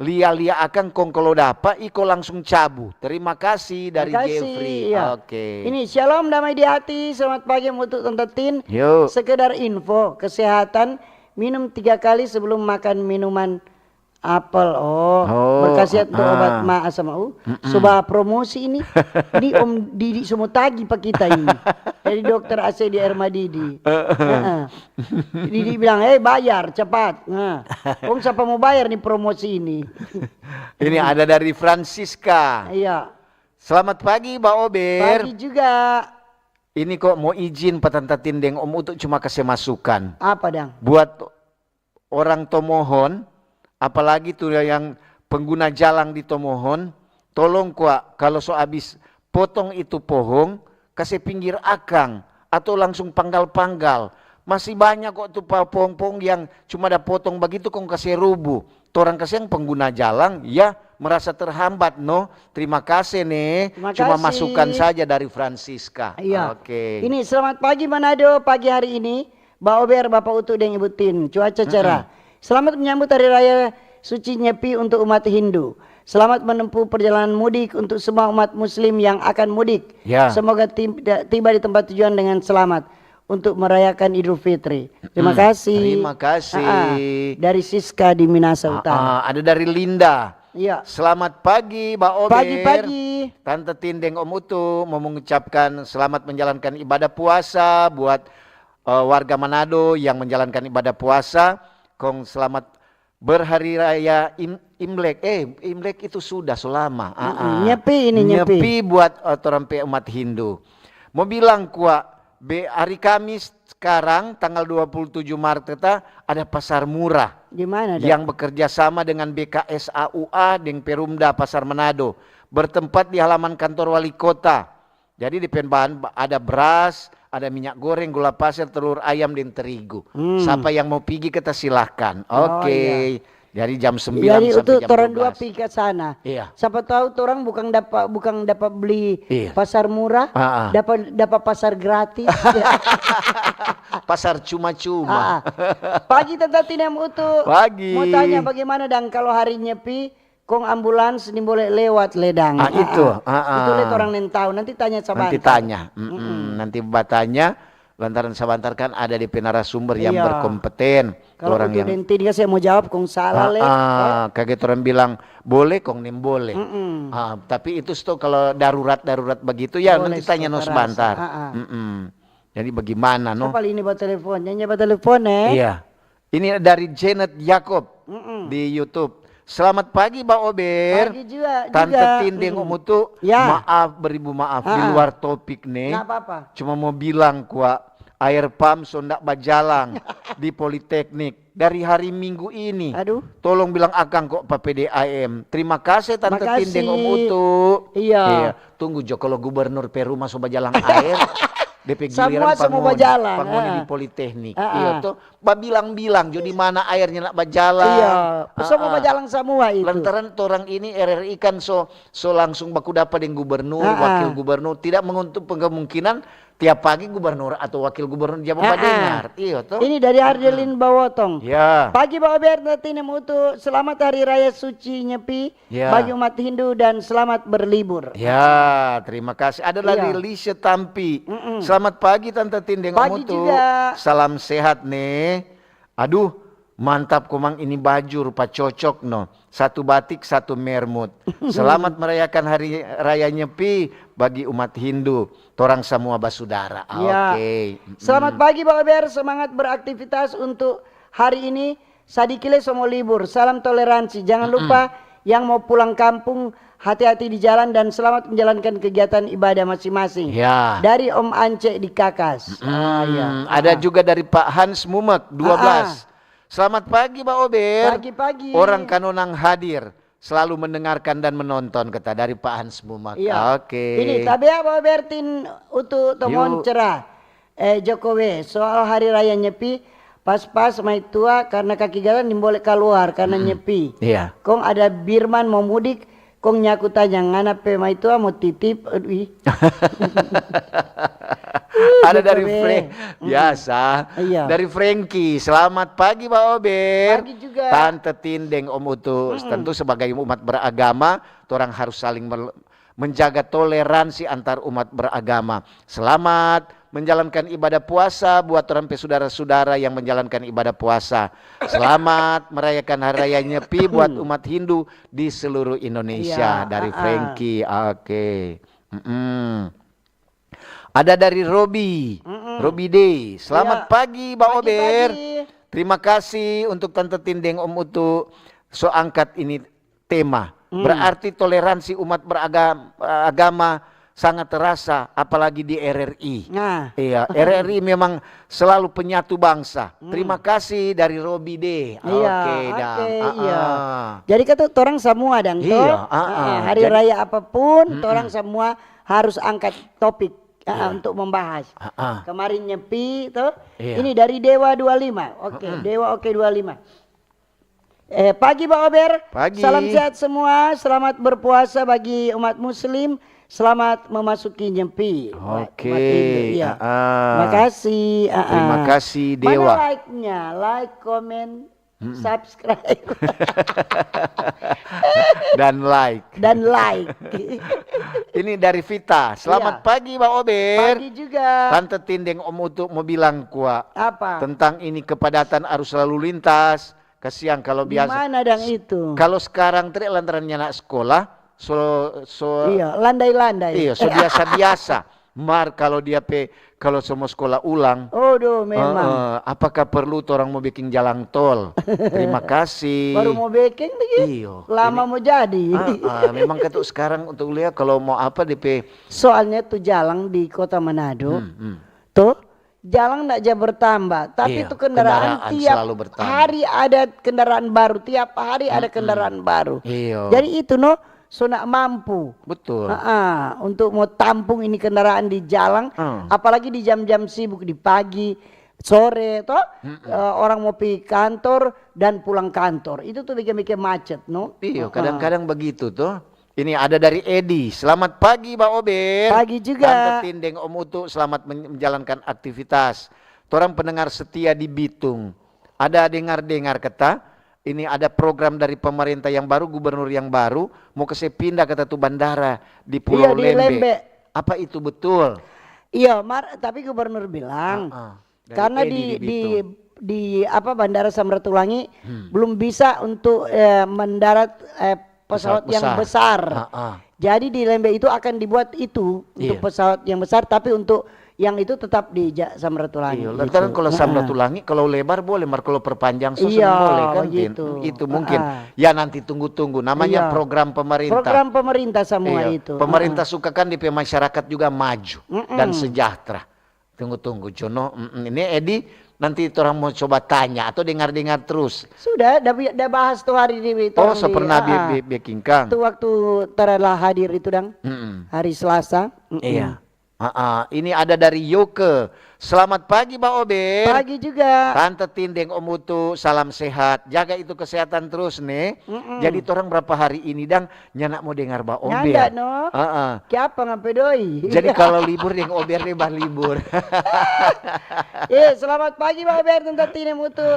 lia akan kong kalau dapat iko langsung cabu. Terima kasih dari Jeffrey. Iya. Oke. Ini shalom damai di hati. Selamat pagi untuk Tante Tin. Yuk. Sekedar info kesehatan, minum 3 kali sebelum makan minuman apel. Berkhasiat untuk obat ma asam lambung. Coba promosi ini. Ini Om Didi semua tagi pak kita ini. Dari dokter AC di Erma Didi. Didi bilang, bayar cepat. Om siapa mau bayar nih promosi ini? Ini ada dari Francisca. Iya. Selamat pagi Mbak Ober. Pagi juga. Ini kok mau izin Pak Tante Tindeng Om untuk cuma kasih masukan. Apa dang? Buat orang Tomohon, apalagi tuh yang pengguna jalan di Tomohon, tolong kuat kalau habis potong itu pohon, kasih pinggir akang atau langsung panggal-panggal. Masih banyak kok tuh pohon-pohon yang cuma ada potong begitu kong kasih rubuh. Orang kasih yang pengguna jalan ya merasa terhambat no. Terima kasih nih. Cuma masukan saja dari Francisca. Iya. Oke. Ini selamat pagi Manado pagi hari ini. Mbak Ober, Bapak Utu dan Ibu Tin. Cuaca cerah. Selamat menyambut Hari Raya Suci Nyepi untuk umat Hindu. Selamat menempuh perjalanan mudik untuk semua umat muslim yang akan mudik. Ya. Semoga tiba di tempat tujuan dengan selamat untuk merayakan Idul Fitri. Terima kasih. Terima kasih. Dari Siska di Minasa Utara. Ada dari Linda. Iya. Selamat pagi Mbak Ober. Pagi-pagi. Tante Tindeng Om Utu mau mengucapkan selamat menjalankan ibadah puasa buat warga Manado yang menjalankan ibadah puasa. Kong selamat berhari raya Imlek. Imlek itu sudah selama. Nyepi ini nyepi. Nyepi buat orang umat Hindu. Mau bilang kuat hari Kamis sekarang tanggal 27 Maret kita ada pasar murah. Gimana? Yang bekerja sama dengan BKSAUA dengan Perumda Pasar Manado. Bertempat di halaman kantor wali kota. Jadi di bahan ada beras, ada minyak goreng, gula pasir, telur ayam, dan terigu. Siapa yang mau pergi kita silahkan. Oke. Dari jam 9 Jadi sampai untuk jam 12. orang dua pergi ke sana. Iya. Siapa tahu orang bukan dapat beli Iya. pasar murah, dapat pasar gratis. Pasar cuma-cuma. Pagi Tante Tina Utu. Pagi. Mau tanya bagaimana dang kalau hari nyepi kong ambulans ini boleh lewat ledang. Itu. Itu lihat orang yang tahu. Nanti tanya sama Nanti tanya. Nanti tanya. Lantaran sebentar kan ada di narasumber yang berkompeten. Kalau orang yang nanti dia saya mau jawab kong salah kaget orang bilang boleh kong nem boleh. Tapi itu kalau darurat begitu ya boleh, nanti tanya no sebentar. Jadi bagaimana no? Siapa ini buat telepon? Nyanyi buat telepon Iya. Ini dari Janet Jacob di YouTube. Selamat pagi Mbak Ober. Pagi juga. Tante Tindeng Om Utu. Ya. Maaf beribu maaf di luar topik nih. Nggak apa-apa. Cuma mau bilang kuat air pump sondak bajalang di Politeknik dari hari Minggu ini. Aduh. Tolong bilang akang kok Pak PDAM. Terima kasih Tante Tindeng Om Utu. Iya. Tunggu Jo kalau Gubernur Peru masuk bajalang air. DP semua bajalan. Pangoni di Politeknik. Iya tuh bilang jo di mana airnya nak bajalan. Iya. Semua bajalan semua itu. Lantaran orang ini RRI kan so langsung baku dapat dengan gubernur, wakil gubernur, tidak menutup kemungkinan tiap pagi gubernur atau wakil gubernur dia mau dengar. Iya tuh. Ini dari Ardelin Bawotong. Ya. Pagi Pak Ober Tine Utu. Selamat Hari Raya Suci Nyepi bagi umat Hindu dan selamat berlibur. Ya, terima kasih. Ada dari Lisa Tampi. Selamat pagi Tante Tindeng Pagi Om Utu. juga. Salam sehat nih. Aduh, mantap komang ini baju rupa cocok no. Satu batik, satu mermut. Selamat merayakan Hari Raya Nyepi bagi umat Hindu. Torang semua basudara. Oke. Selamat pagi Pak Ober, semangat beraktivitas untuk hari ini. Sadikile semua libur. Salam toleransi. Jangan lupa yang mau pulang kampung hati-hati di jalan dan selamat menjalankan kegiatan ibadah masing-masing. Ya. Dari Om Ance di Kakas. Ya. Ada juga dari Pak Hans Mumek 12. Selamat pagi Pak Ober. Pagi-pagi. Orang Kanonang hadir, selalu mendengarkan dan menonton kata dari Pak Hans Mumek. Iya. Oke. Ini tapi apa Bertin untuk tomon Yuk. cerah. Jokowi soal hari raya Nyepi pas-pas mai tua karena kaki jalan boleh keluar karena Nyepi. Iya. Kong ada Birman mau mudik, kong nyaku tanya ngana pe mai tua mau titip. Aduh. Ada dari Jokowi. Frank biasa. Iya. Dari Frankie. Selamat pagi Pak Ober. Pagi juga. Tante Tindeng Om Utu. Tentu sebagai umat beragama, orang harus saling menjaga toleransi antar umat beragama. Selamat menjalankan ibadah puasa buat orang saudara-saudara yang menjalankan ibadah puasa. Selamat merayakan hari raya Nyepi buat umat Hindu di seluruh Indonesia. Iya, Dari Frankie. Oke. Ada dari Robi. Robi Day. Selamat Iya. pagi Mbak Ober. Pagi-pagi. Terima kasih untuk Tante Tindeng Om Utu so angkat ini tema. Berarti toleransi umat beragama sangat terasa apalagi di RRI. Nah. Iya, RRI memang selalu penyatu bangsa. Terima kasih dari Robi D. Iya, Oke, Dang. iya. Jadi kata orang semua dan Iya, hari jadi- raya apapun, orang semua harus angkat topik untuk membahas. Kemarin Nyepi tuh, Iya. ini dari Dewa 25. Oke, Dewa oke 25. Pagi Pak Ober. Pagi. Salam sehat semua, selamat berpuasa bagi umat muslim. Selamat memasuki Nyepi. Oke, Umat Hindu, iya. Terima kasih. Terima kasih, Mana Dewa. like-nya? Like, comment, subscribe, Dan like. dan like. Ini dari Vita. Selamat Iya. pagi Mbak Ober. Pagi juga. Tante Tindeng Om Utu mau bilang kuat Apa? tentang ini kepadatan arus lalu lintas. Kasihan kalau Di biasa. mana dang itu? Kalau sekarang trik lantarannya anak sekolah, Iya, landai-landai. iya, so biasa-biasa. Kalau dia kalau semua sekolah ulang. Aduh, memang. Apakah perlu orang mau bikin jalan tol? Terima kasih. Baru mau baking lagi. Iyo, Lama mau jadi. memang ketuk sekarang untuk lihat kalau mau apa DP. Soalnya tuh jalan di Kota Manado. Tuh jalan enggak aja bertambah, tapi Iya, itu kendaraan kendaraan tiap selalu bertambah. hari ada kendaraan baru, tiap hari ada kendaraan baru. Iya. Jadi itu nak mampu. Betul. Untuk mau tampung ini kendaraan di jalan, apalagi di jam-jam sibuk di pagi, sore, toh orang mau pergi kantor dan pulang kantor, itu tuh bikin macet, Iya, kadang-kadang begitu tuh. Ini ada dari Edi. Selamat pagi, Mbak Ober. Pagi juga. Tante Tindeng Om Utu, selamat menjalankan aktivitas. Torang pendengar setia di Bitung. Ada dengar-dengar kata, ini ada program dari pemerintah yang baru, gubernur yang baru, mau pindah kata tuh bandara di Pulau Iya, di Lembe. Lembe. Apa itu betul? Iya, tapi gubernur bilang Dari karena Edi di bandara Samratulangi belum bisa untuk mendarat pesawat yang besar. Jadi di Lembe itu akan dibuat itu untuk pesawat yang besar, tapi untuk yang itu tetap di Samratulangi. Iya, lantaran kalau Samratulangi kalau lebar boleh, kalau perpanjang Iya, boleh kan? begitu. Itu mungkin. Ya nanti tunggu-tunggu. Namanya Iya. program pemerintah. Program pemerintah semua Iya, itu. Pemerintah suka kan di masyarakat juga maju dan sejahtera. Tunggu-tunggu, Jono. Ini Edi nanti orang mau coba tanya atau dengar-dengar terus. Sudah, udah bahas tuh hari ini. Oh, so pernah bikin Kang. Itu waktu telah hadir itu dang. Hari Selasa. Iya. Ini ada dari Yoke. Selamat pagi Mbak Ober. Pagi juga. Tante Tindeng Om Utu, salam sehat. Jaga itu kesehatan terus nih. Jadi orang berapa hari ini dang nyanak mau dengar Mbak Ober. Nyanda no. Kiapa ngapedoi. Jadi kalau libur yang Ober bah libur. Selamat pagi Mbak Ober, Tante Tindeng Utu.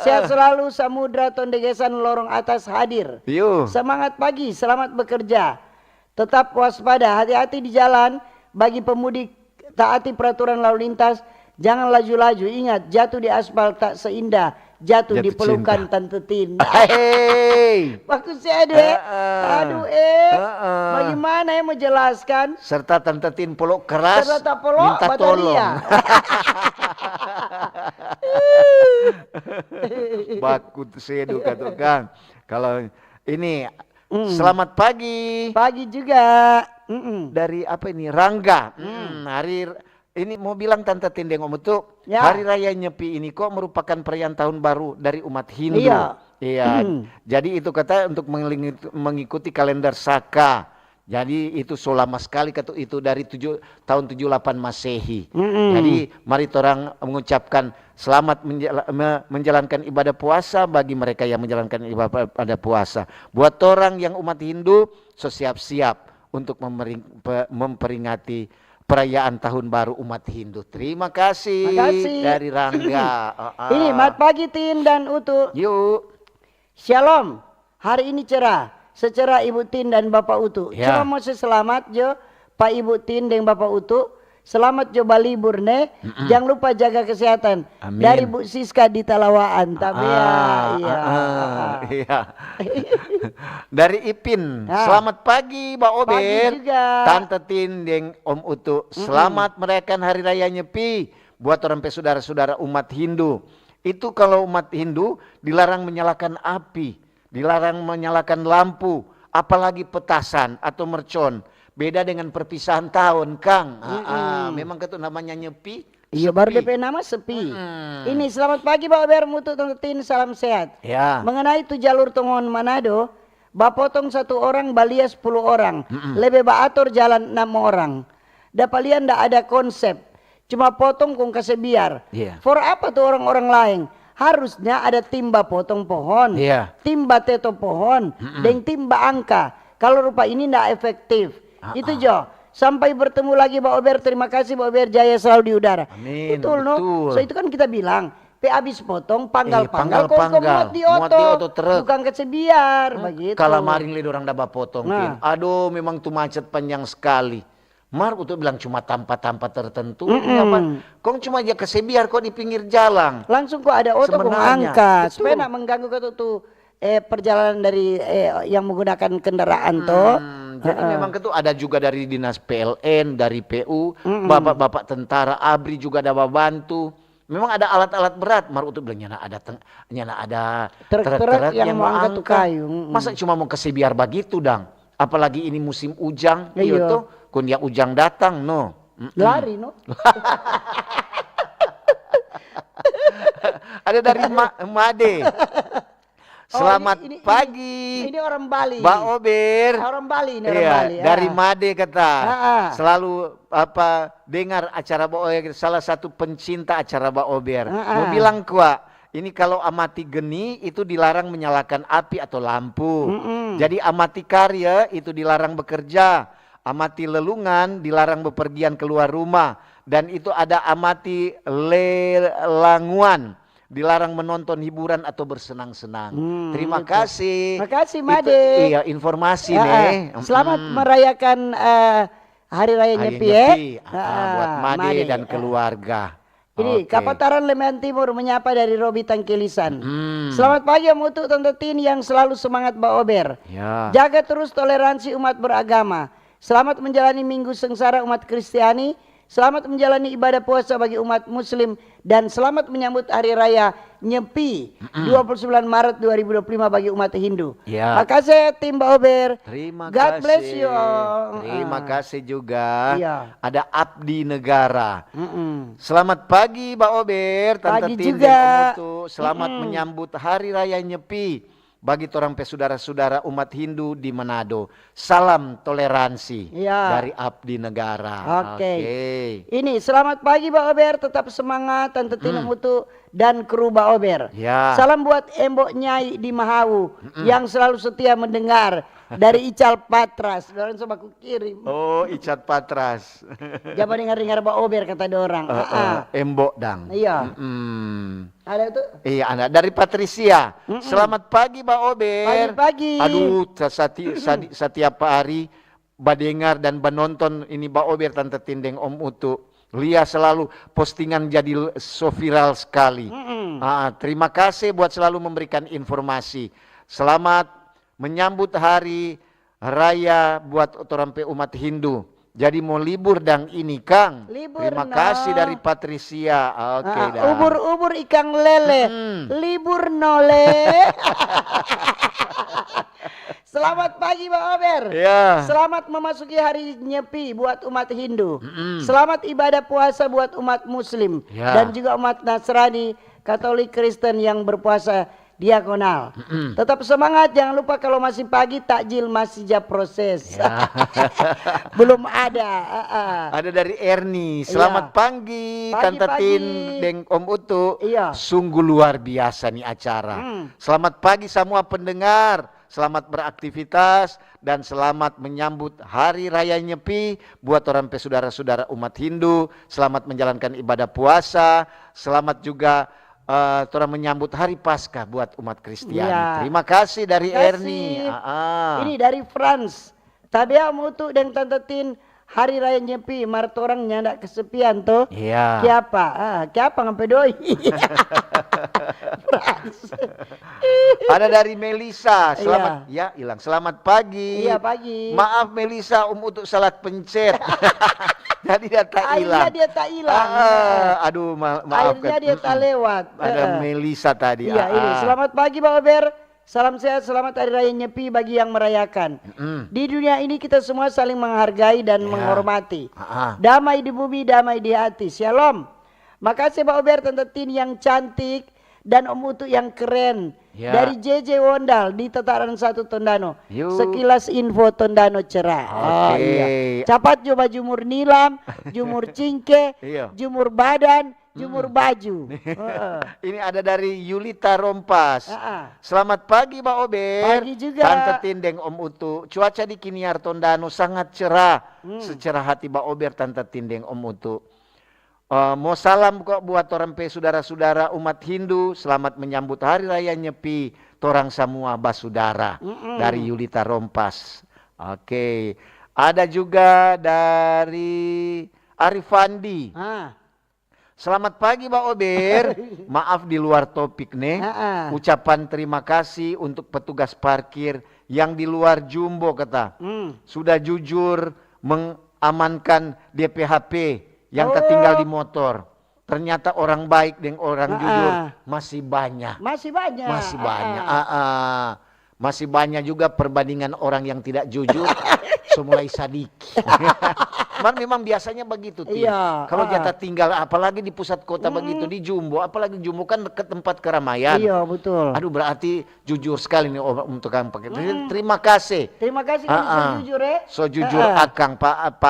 Sehat selalu, Samudra Tondegesan lorong atas hadir. Yuk. Semangat pagi, selamat bekerja. Tetap waspada, hati-hati di jalan. Bagi pemudik, taati peraturan lalu lintas, jangan laju-laju. Ingat, jatuh di aspal tak seindah jatuh di pelukan Tante Tin. Hei. Bagus ya deh. Aduh bagaimana ya menjelaskan? Serta Tante Tin peluk keras. Serta peluk minta tolong. bataria. Baku sedu kata Kang. Kalau ini Selamat pagi. Pagi juga. Dari apa ini? Rangga. Hari ini mau bilang Tante Tindeng Om Utu, Ya. Hari Raya Nyepi ini kok merupakan perayaan tahun baru dari umat Hindu. Iya. Iya. Jadi itu kata untuk mengikuti kalender Saka. Jadi itu so lama sekali kata itu dari tahun 78 Masehi. Jadi mari orang mengucapkan selamat menjalankan ibadah puasa bagi mereka yang menjalankan ibadah puasa. Buat orang yang umat Hindu so siap-siap untuk memperingati perayaan tahun baru umat Hindu. Terima kasih, dari Rangga. Ini mat pagi Tin dan Utu. Yuk. Shalom. Hari ini cerah. Secara Ibu Tin dan Bapak Utu. Ya. Cuma mau selamat jo Pak Ibu Tin dan Bapak Utu. Selamat jo balibur ne. Jangan lupa jaga kesehatan. Amin. Dari Bu Siska di Talawaan. Tapi Iya. Dari Ipin. Selamat pagi Mbak Ober. Pagi juga. Tante Tindeng Om Utu. Selamat merayakan Hari Raya Nyepi buat orang saudara-saudara umat Hindu. Itu kalau umat Hindu dilarang menyalakan api, dilarang menyalakan lampu, apalagi petasan atau mercon. Beda dengan perpisahan tahun, Kang. Memang itu namanya Nyepi. Iya baru DP nama sepi. Ini selamat pagi Pak Ober Mutu Tante Tin, salam sehat. Ya. Mengenai itu jalur Tongon Manado, bapotong 1 orang, balia 10 orang. Lebih baatur jalan 6 orang. Dapalian ndak ada konsep. Cuma potong kong kasih biar. Iya. For apa tuh orang-orang lain? Harusnya ada timba potong pohon, Iya. timba teto pohon, dan timba angka. Kalau rupa ini ndak efektif. Itu Jo. Sampai bertemu lagi Pak Ober. Terima kasih Pak Ober, jaya selalu di udara. Amin, Betul no. betul. So itu kan kita bilang, habis potong panggal-panggal kok panggal-panggal. muat di Muat di oto, oto truk. bukan kasih biar begitu. Kalau maring lihat orang dapat potong, Nah. Tin. Aduh, memang tuh macet panjang sekali. Mar untuk bilang cuma tanpa tertentu. Apa? Kong cuma aja kesebiar kok di pinggir jalan. Langsung kok ada oto kok Sebenarnya, angkat betul. supaya nak mengganggu kata tuh perjalanan dari yang menggunakan kendaraan toh. Jadi memang itu ada juga dari dinas PLN, dari PU, bapak-bapak tentara, ABRI juga ada bantu. Memang ada alat-alat berat. Mar untuk bilang nyana ada Truk-truk yang mau angkat kayu. Masa cuma mau kesebiar begitu dang? Apalagi ini musim ujang, Iya. iya tuh. Kundia ujang datang, no. Lari no. Ada dari Made. Selamat pagi. Ini orang Bali. Mbak Ober. Orang Bali ini orang Iya, Bali. dari Made kata. Selalu dengar acara Mbak Ober, salah satu pencinta acara Mbak Ober. Mau bilang kuat. Ini kalau amati geni itu dilarang menyalakan api atau lampu. Jadi amati karya itu dilarang bekerja. Amati lelungan dilarang bepergian keluar rumah. Dan itu ada amati lelanguan. Dilarang menonton hiburan atau bersenang-senang. Terima kasih. Terima kasih Itu, Made. iya informasi nih. Selamat merayakan Hari Raya Nyepi ya. Buat Made dan keluarga. Ini Oke. Kapataran Leman Timur menyapa dari Robi Tangkilisan. Selamat pagi Om Utu Tante Tin yang selalu semangat Mbak Ober. Ya. Jaga terus toleransi umat beragama. Selamat menjalani Minggu Sengsara umat Kristiani. Selamat menjalani ibadah puasa bagi umat Muslim. Dan selamat menyambut Hari Raya Nyepi 29 Maret 2025 bagi umat Hindu. Ya. Makasih tim Mbak Ober. Terima God kasih. bless you all. Terima kasih juga. Iya. Ada Abdi Negara. Selamat pagi Mbak Ober, Tante Pagi Tin juga. dan Om Utu. Selamat menyambut Hari Raya Nyepi bagi torang saudara-saudara umat Hindu di Manado. Salam toleransi Iya. dari Abdi Negara. Oke. Ini selamat pagi Mbak Ober, tetap semangat Tante Tina Mutu dan kru Mbak Ober. Ya. Salam buat Embok Nyai di Mahawu yang selalu setia mendengar dari Ical Patras. Dorang coba aku kirim. Oh, Icat Patras. Jangan dengar-dengar Mbak Ober kata dorang. Embok dang. Iya. Ada itu? Iya, anak dari Patricia. Selamat pagi, Mbak Ober. Pagi-pagi. Aduh, setiap hari badengar dan menonton ini Mbak Ober, Tante Tindeng, Om Utu. Lia selalu postingan jadi so viral sekali. Terima kasih buat selalu memberikan informasi. Selamat menyambut hari raya buat orang umat Hindu. Jadi mau libur dang ini Kang. Libur, Terima no. kasih dari Patricia. Oke dah. Ubur-ubur ikan lele. Libur nole. Selamat pagi Pak Ober. Ya. Selamat memasuki hari Nyepi buat umat Hindu. Selamat ibadah puasa buat umat Muslim Ya. dan juga umat Nasrani, Katolik, Kristen yang berpuasa diakonal. Tetap semangat, jangan lupa kalau masih pagi takjil masih proses. Ya. Belum ada. Ada dari Erni. Selamat Iya. pagi, Pagi, Tante pagi. Tin, Deng Om Utu. Iya. Sungguh luar biasa nih acara. Selamat pagi semua pendengar. Selamat beraktivitas dan selamat menyambut Hari Raya Nyepi buat orang saudara-saudara umat Hindu. Selamat menjalankan ibadah puasa. Selamat juga orang menyambut Hari Paskah buat umat Kristiani. Iya. Terima kasih dari Terima Erni. kasih. Ini dari France. Tabea mutu dan Tante Tin, Hari Raya Nyepi, maret orang nyandak kesepian tuh. Iya. Kiapa? Kiapa ngampe doi. France. Ada dari Melisa. Selamat hilang. Selamat pagi. Iya, pagi. Maaf Melisa, untuk salah pencet. Jadi dia tak hilang. Akhirnya dia tak hilang. Aduh, maaf. Akhirnya dia tak lewat. Ada Melisa tadi. Iya, ini. Selamat pagi Pak Ober. Salam sehat, selamat Hari Raya Nyepi bagi yang merayakan. Di dunia ini kita semua saling menghargai dan menghormati. Damai di bumi, damai di hati. Shalom. Makasih Pak Ober, Tante Tin yang cantik dan Om Utu yang keren. Ya. Dari JJ Wondal di Tataran 1 Tondano. Yuk. Sekilas info Tondano cerah. Oke. Iya. Cepat coba jumur nilam, jumur cingke, Iya. jumur badan, jumur baju. Ini ada dari Yulita Rompas. Selamat pagi Pak Ober. Pagi juga. Tante Tindeng Om Utu. Cuaca di Kiniar Tondano sangat cerah. Secerah hati Pak Ober, Tante Tindeng Om Utu. Mau salam kok buat orang saudara-saudara umat Hindu. Selamat menyambut Hari Raya Nyepi. Torang semua basudara. Dari Yulita Rompas. Oke. Ada juga dari Arifandi. Selamat pagi Pak Ober. Maaf di luar topik nih. Ucapan terima kasih untuk petugas parkir yang di luar Jumbo kata. Sudah jujur mengamankan DPHP yang tertinggal di motor. Ternyata orang baik dan orang jujur masih banyak. Masih banyak. Masih banyak. Masih banyak juga perbandingan orang yang tidak jujur. Semulai sadiki. Memang biasanya begitu. Iya. Kalau kita tinggal apalagi di pusat kota begitu di Jumbo, apalagi Jumbo kan dekat tempat keramaian. Iya betul. Aduh berarti jujur sekali nih untuk Kang pakai. Terima kasih. Terima kasih kalau jujur ya. So jujur Akang Pak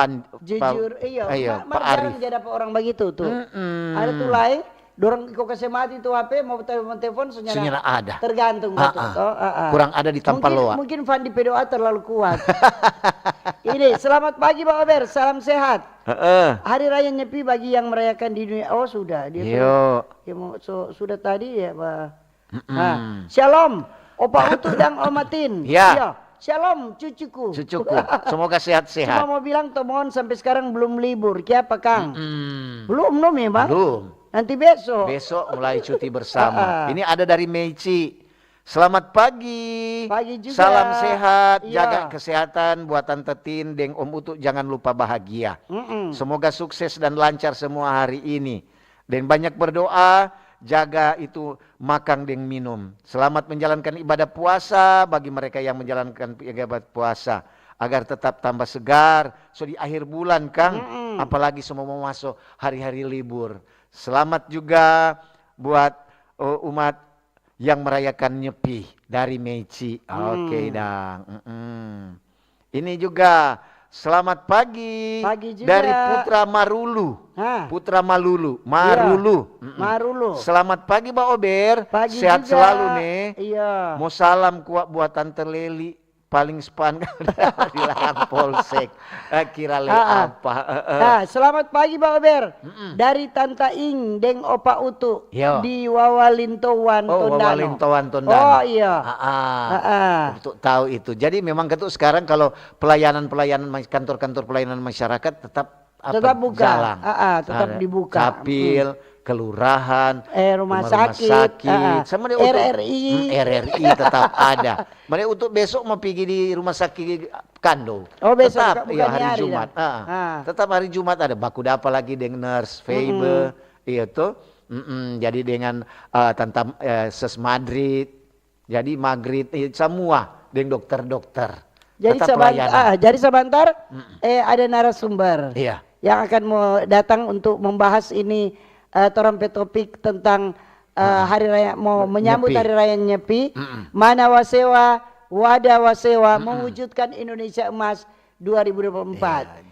Jujur iya. Pak Arif. Jarang jadi orang begitu tuh. Ada tuh lain. Dorang kok kasih mati tuh HP mau telepon Senyana ada. Tergantung betul. Kurang ada di tanpa loa. Mungkin Fandi P2A terlalu kuat. Ini selamat pagi Pak Ober, salam sehat. Hari Raya Nyepi bagi yang merayakan di dunia. Oh sudah dia. Sudah tadi ya Pak. Shalom Opa Utu dan Omatin. Ya. Shalom cucuku. Semoga sehat-sehat. Cuma mau bilang Tomon sampai sekarang belum libur. Kiapa Kang? Belum ya Bang? Belum. Nanti besok. Besok mulai cuti bersama. Ini ada dari Meici. Selamat pagi. Pagi juga. Salam sehat, Iya. jaga kesehatan buat Tante Tin, Deng Om Utu, jangan lupa bahagia. Semoga sukses dan lancar semua hari ini. Dan banyak berdoa, jaga itu makan dan minum. Selamat menjalankan ibadah puasa bagi mereka yang menjalankan ibadah puasa. Agar tetap tambah segar. So di akhir bulan Kang, apalagi semua mau masuk hari-hari libur. Selamat juga buat umat yang merayakan Nyepi dari Meici. Oke, Dang. Ini juga selamat pagi, Pagi juga. dari Putra Marulu. Putra Marulu. Marulu. Selamat pagi Pak Ober. Pagi Sehat juga. selalu nih. Iya. Mau salam kuat buat Tante Leli. Paling span di lahan polsek. Kira le apa? Selamat pagi Pak Ober. Dari Tanta Ing Deng Opa Utu. Yo. Di Wawalintowan Tondano. Wawalintowan Tondano. Oh iya. Untuk tahu itu. Jadi memang ketuk sekarang kalau pelayanan kantor-kantor pelayanan masyarakat tetap buka. jalan. Tetap dibuka. Capil, kelurahan, rumah sakit, sama dia RRI. RRI tetap ada. Mereka untuk besok mau pergi di rumah sakit Kando. Oh besok tetap bukan ya hari hari Jumat. Tetap hari Jumat ada baku dapa lagi dengan nurse Febe, itu. Jadi dengan Tante Ses Madrid, jadi Maghrib semua dengan dokter-dokter. Jadi Tetap pelayanan. sebentar ada narasumber Iya. yang akan mau datang untuk membahas ini torang pe topik tentang hari raya mau menyambut Nyepi. hari raya Nyepi. Mana wasewa, wadah wasewa mewujudkan Indonesia Emas 2024.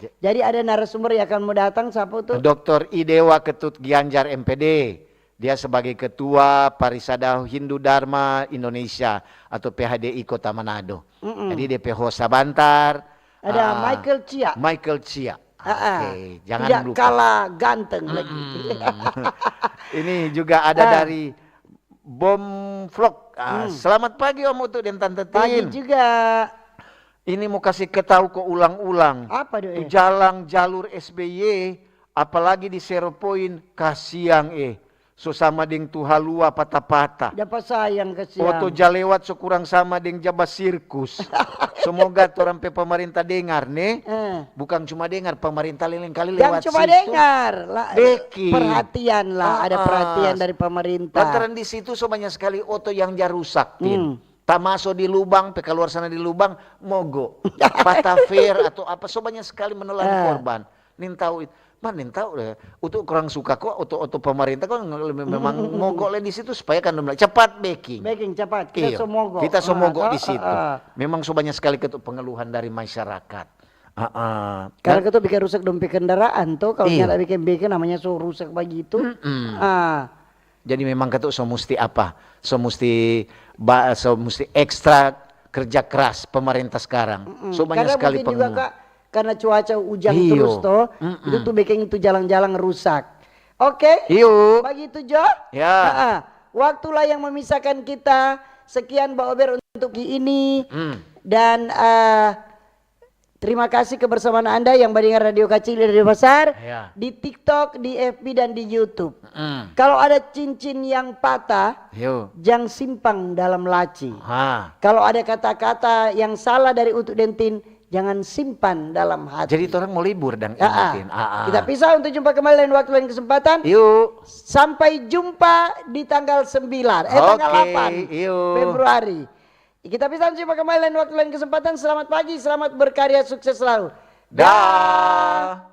Iya, Jadi ada narasumber yang akan mau datang siapa tuh? Dr. Idewa Ketut Gianjar MPD. Dia sebagai Ketua Parisada Hindu Dharma Indonesia atau PHDI Kota Manado. Jadi DP host Sabantar. Ada Michael Chia. Michael Chia. Oke, jangan Tidak lupa. kalah ganteng lagi. Ini juga ada dari Bom Vlog. Selamat pagi Om Utu dan Tante Tin. Pagi juga. Ini mau kasih ketahu ke ulang-ulang. Apa tuh? Itu jalan jalur SBY apalagi di Seropoin kasiang so sama deng Tuhalua patah-patah. Dapat sayang kesian. Foto jalewat so kurang sama deng Jabas Sirkus. Semoga orang pe pemerintah dengar nih. Bukan cuma dengar, pemerintah lain kali lewat Yang cuma situ. dengar lah, Beki. perhatian lah, ada perhatian dari pemerintah. Lantaran di situ so banyak sekali oto yang rusak, Tin. Tak masuk di lubang, pe keluar sana di lubang, mogok. Patah fair atau apa, so banyak sekali menelan korban. Nin tahu itu. Man, nin tahu deh. Untuk kurang suka kok, oto pemerintah kok memang mogok di situ supaya kan cepat backing. Backing cepat, kita Iya, semogok. kita semogok di situ. Memang so banyak sekali pengeluhan dari masyarakat. Karena kita bikin rusak dompet kendaraan tuh, kalau Iya. nggak bikin namanya so rusak begitu. Jadi memang ketuk so mesti apa? So mesti ekstra kerja keras pemerintah sekarang. So banyak Karena sekali mungkin juga Kak, karena cuaca hujan Iyo. terus tuh, itu tuh bikin itu jalan-jalan rusak. Oke? Yuk. Begitu Jo? Ya. Waktulah yang memisahkan kita. Sekian Mbak Ober untuk ini. Dan terima kasih kebersamaan Anda yang mendengar Radio Kecil dari Pasar. Ya. Di TikTok, di FB dan di YouTube. Kalau ada cincin yang patah, Yuk. jangan simpang dalam laci. Kalau Kalau ada kata-kata yang salah dari Utuk Dentin, jangan simpan dalam hati. jadi orang mau libur dan Ah, ingetin. Kita pisah untuk jumpa kembali lain waktu lain kesempatan. Yuk. Sampai jumpa di tanggal 9, tanggal 8 yuk. Februari. Kita pisah untuk jumpa kembali lain waktu lain kesempatan. Selamat pagi, selamat berkarya, sukses selalu. Dah.